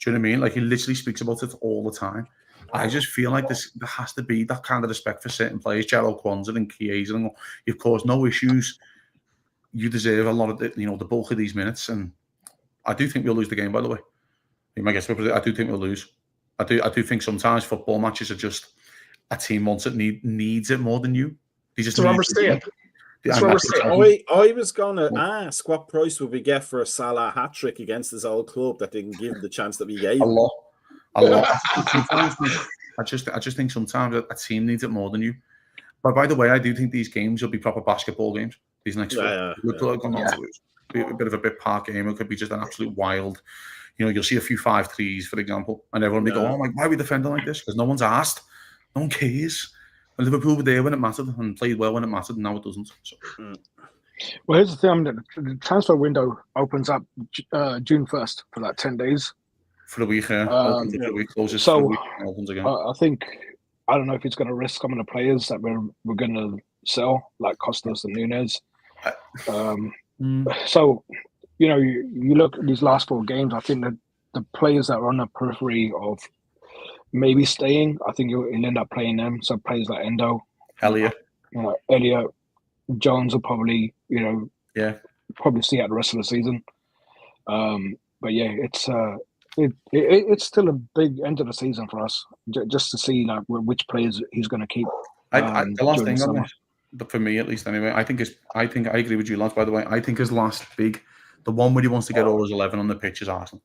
Do you know what I mean? Like he literally speaks about it all the time. I just feel like there has to be that kind of respect for certain players. Gerald Kwanzaa and Chiesa, and you've caused no issues. You deserve a lot of the bulk of these minutes, and I do think we'll lose the game. By the way, I do think we'll lose. I do think sometimes football matches are just a team wants it, needs it more than you. They just understand. I was going to ask what price would we get for a Salah hat trick against this old club that didn't give the chance that we gave. A lot. I just think sometimes a team needs it more than you. But by the way, I do think these games will be proper basketball games. These next 4. Be a bit of a bit park game. It could be just an absolute wild. You know, you'll see a few 5-3s, for example, and everyone will go, "Oh my, why are we defending like this?" Because no one's asked. No one cares. And Liverpool were there when it mattered and played well when it mattered, and now it doesn't. So. Well, here's the thing: the transfer window opens up June 1st for like 10 days. For the week, opens for the week, closes so for the week, and opens again. I think I don't know if it's going to risk some of the players that we're going to sell, like Costas and Nunes. So, you know, you look at these last 4 games. I think that the players that are on the periphery of maybe staying, I think he'll end up playing them. So players like Endo, Elliot, Jones will probably, probably see out the rest of the season. But yeah, it's still a big end of the season for us, just to see like which players he's going to keep. The last thing on this, for me at least, anyway, I think I agree with you, Lance. By the way, I think his last the one where he wants to get all his 11 on the pitch is Arsenal.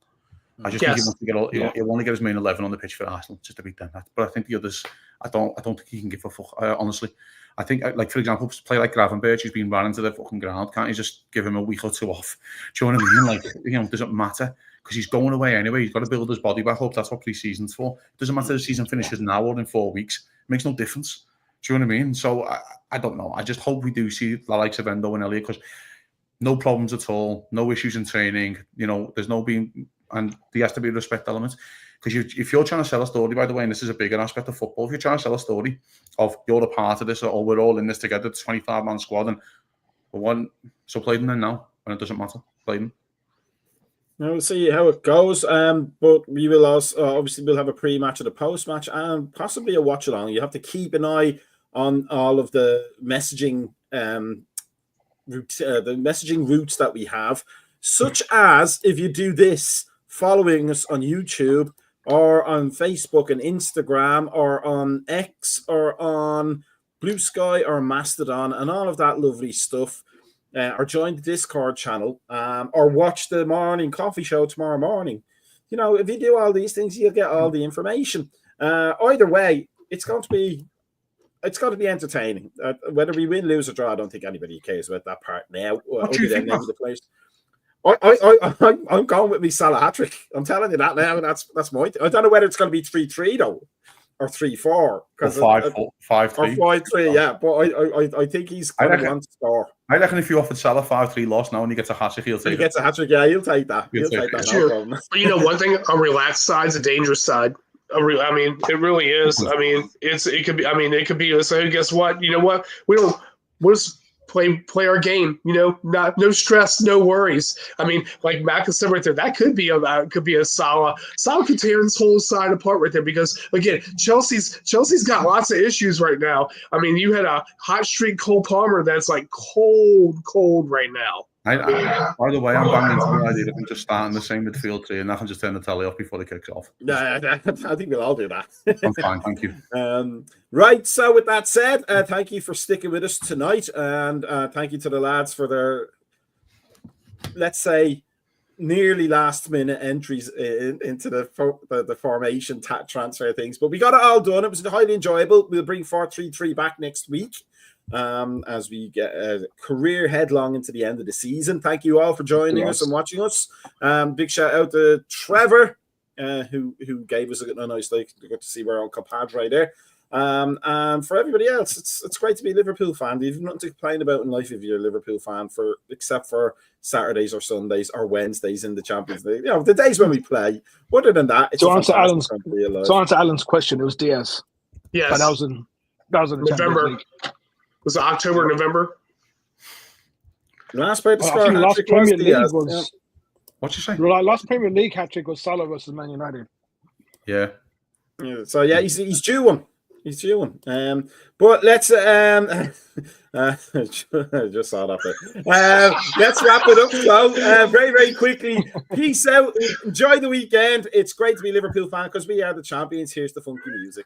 I just think he wants to get he want to get his main 11 on the pitch for Arsenal just to beat them. But I think the others, I don't think he can give a fuck. Honestly, I think like for example, play like Gravenberch, who's been ran into the fucking ground. Can't you just give him a week or 2 off? Do you know what I mean? Like it doesn't matter because he's going away anyway. He's got to build his body back up. That's what pre-season's for. It doesn't matter if the season finishes now or in 4 weeks. It makes no difference. Do you know what I mean? So I don't know. I just hope we do see the likes of Endo and Elliot because no problems at all, no issues in training. You know, there's no being, and there has to be a respect element. Because if you're trying to sell a story, by the way, and this is a bigger aspect of football, if you're trying to sell a story of you're a part of this or we're all in this together, it's 25-man squad, and so play them then now when it doesn't matter. Play them. We'll see how it goes. But we will also obviously we'll have a pre-match and a post-match, and possibly a watch-along. You have to keep an eye on all of the messaging routes that we have, such as if you do this, following us on YouTube or on Facebook and Instagram or on X or on Blue Sky or Mastodon and all of that lovely stuff. Or join the Discord channel, or watch the morning coffee show tomorrow morning. You know, if you do all these things, you'll get all the information. Either way, it's going to be entertaining. Whether we win, lose, or draw, I don't think anybody cares about that part now. What do you think? I'm going with me Salah hat-trick. I'm telling you that now. That's my. I don't know whether it's going to be 3-3 though, or 3-4, or 5-3, or 5-3. Yeah, but I think he's going to want to score. I reckon if you offered Salah 5-3 loss now and he gets a hat-trick, he'll take it. He gets a hat-trick, yeah, he'll take that. He'll take that, no problem. But you know, one thing, a relaxed side's a dangerous side. I mean, it really is. I mean, it could be. I mean, it could be. So guess what? You know what? We'll just play our game. You know, no stress, no worries. I mean, like Macka said right there, that could be a Salah. Salah could tear this whole side apart right there because again, Chelsea's got lots of issues right now. I mean, you had a hot streak Cole Palmer that's like cold right now. By the way, I'm banging into the idea that we just start in the same midfield three and I can just turn the telly off before it kicks off. Yeah, I think we'll all do that. I'm fine, thank you. Right, so with that said, thank you for sticking with us tonight, and thank you to the lads for their, let's say, nearly last-minute entries into the formation transfer things. But we got it all done. It was highly enjoyable. We'll bring 4-3-3 back next week. As we get a career headlong into the end of the season. Thank you all for joining us and watching us. Big shout out to Trevor, who gave us a nice like to see our own compadre there. And for everybody else, it's great to be a Liverpool fan. You've nothing to complain about in life if you're a Liverpool fan, except for Saturdays or Sundays or Wednesdays in the Champions League. You know, the days when we play. Other than that, it's to answer Alan's question, it was Diaz. Yes, but that was in November. Was it October, November? Last Premier League was. What'd you say? Last Premier League hat-trick was Salah versus Man United. Yeah. So yeah, he's due one. He's due one. But let's I just saw that bit. Let's wrap it up. So very, very quickly. Peace out. Enjoy the weekend. It's great to be a Liverpool fan because we are the champions. Here's the funky music.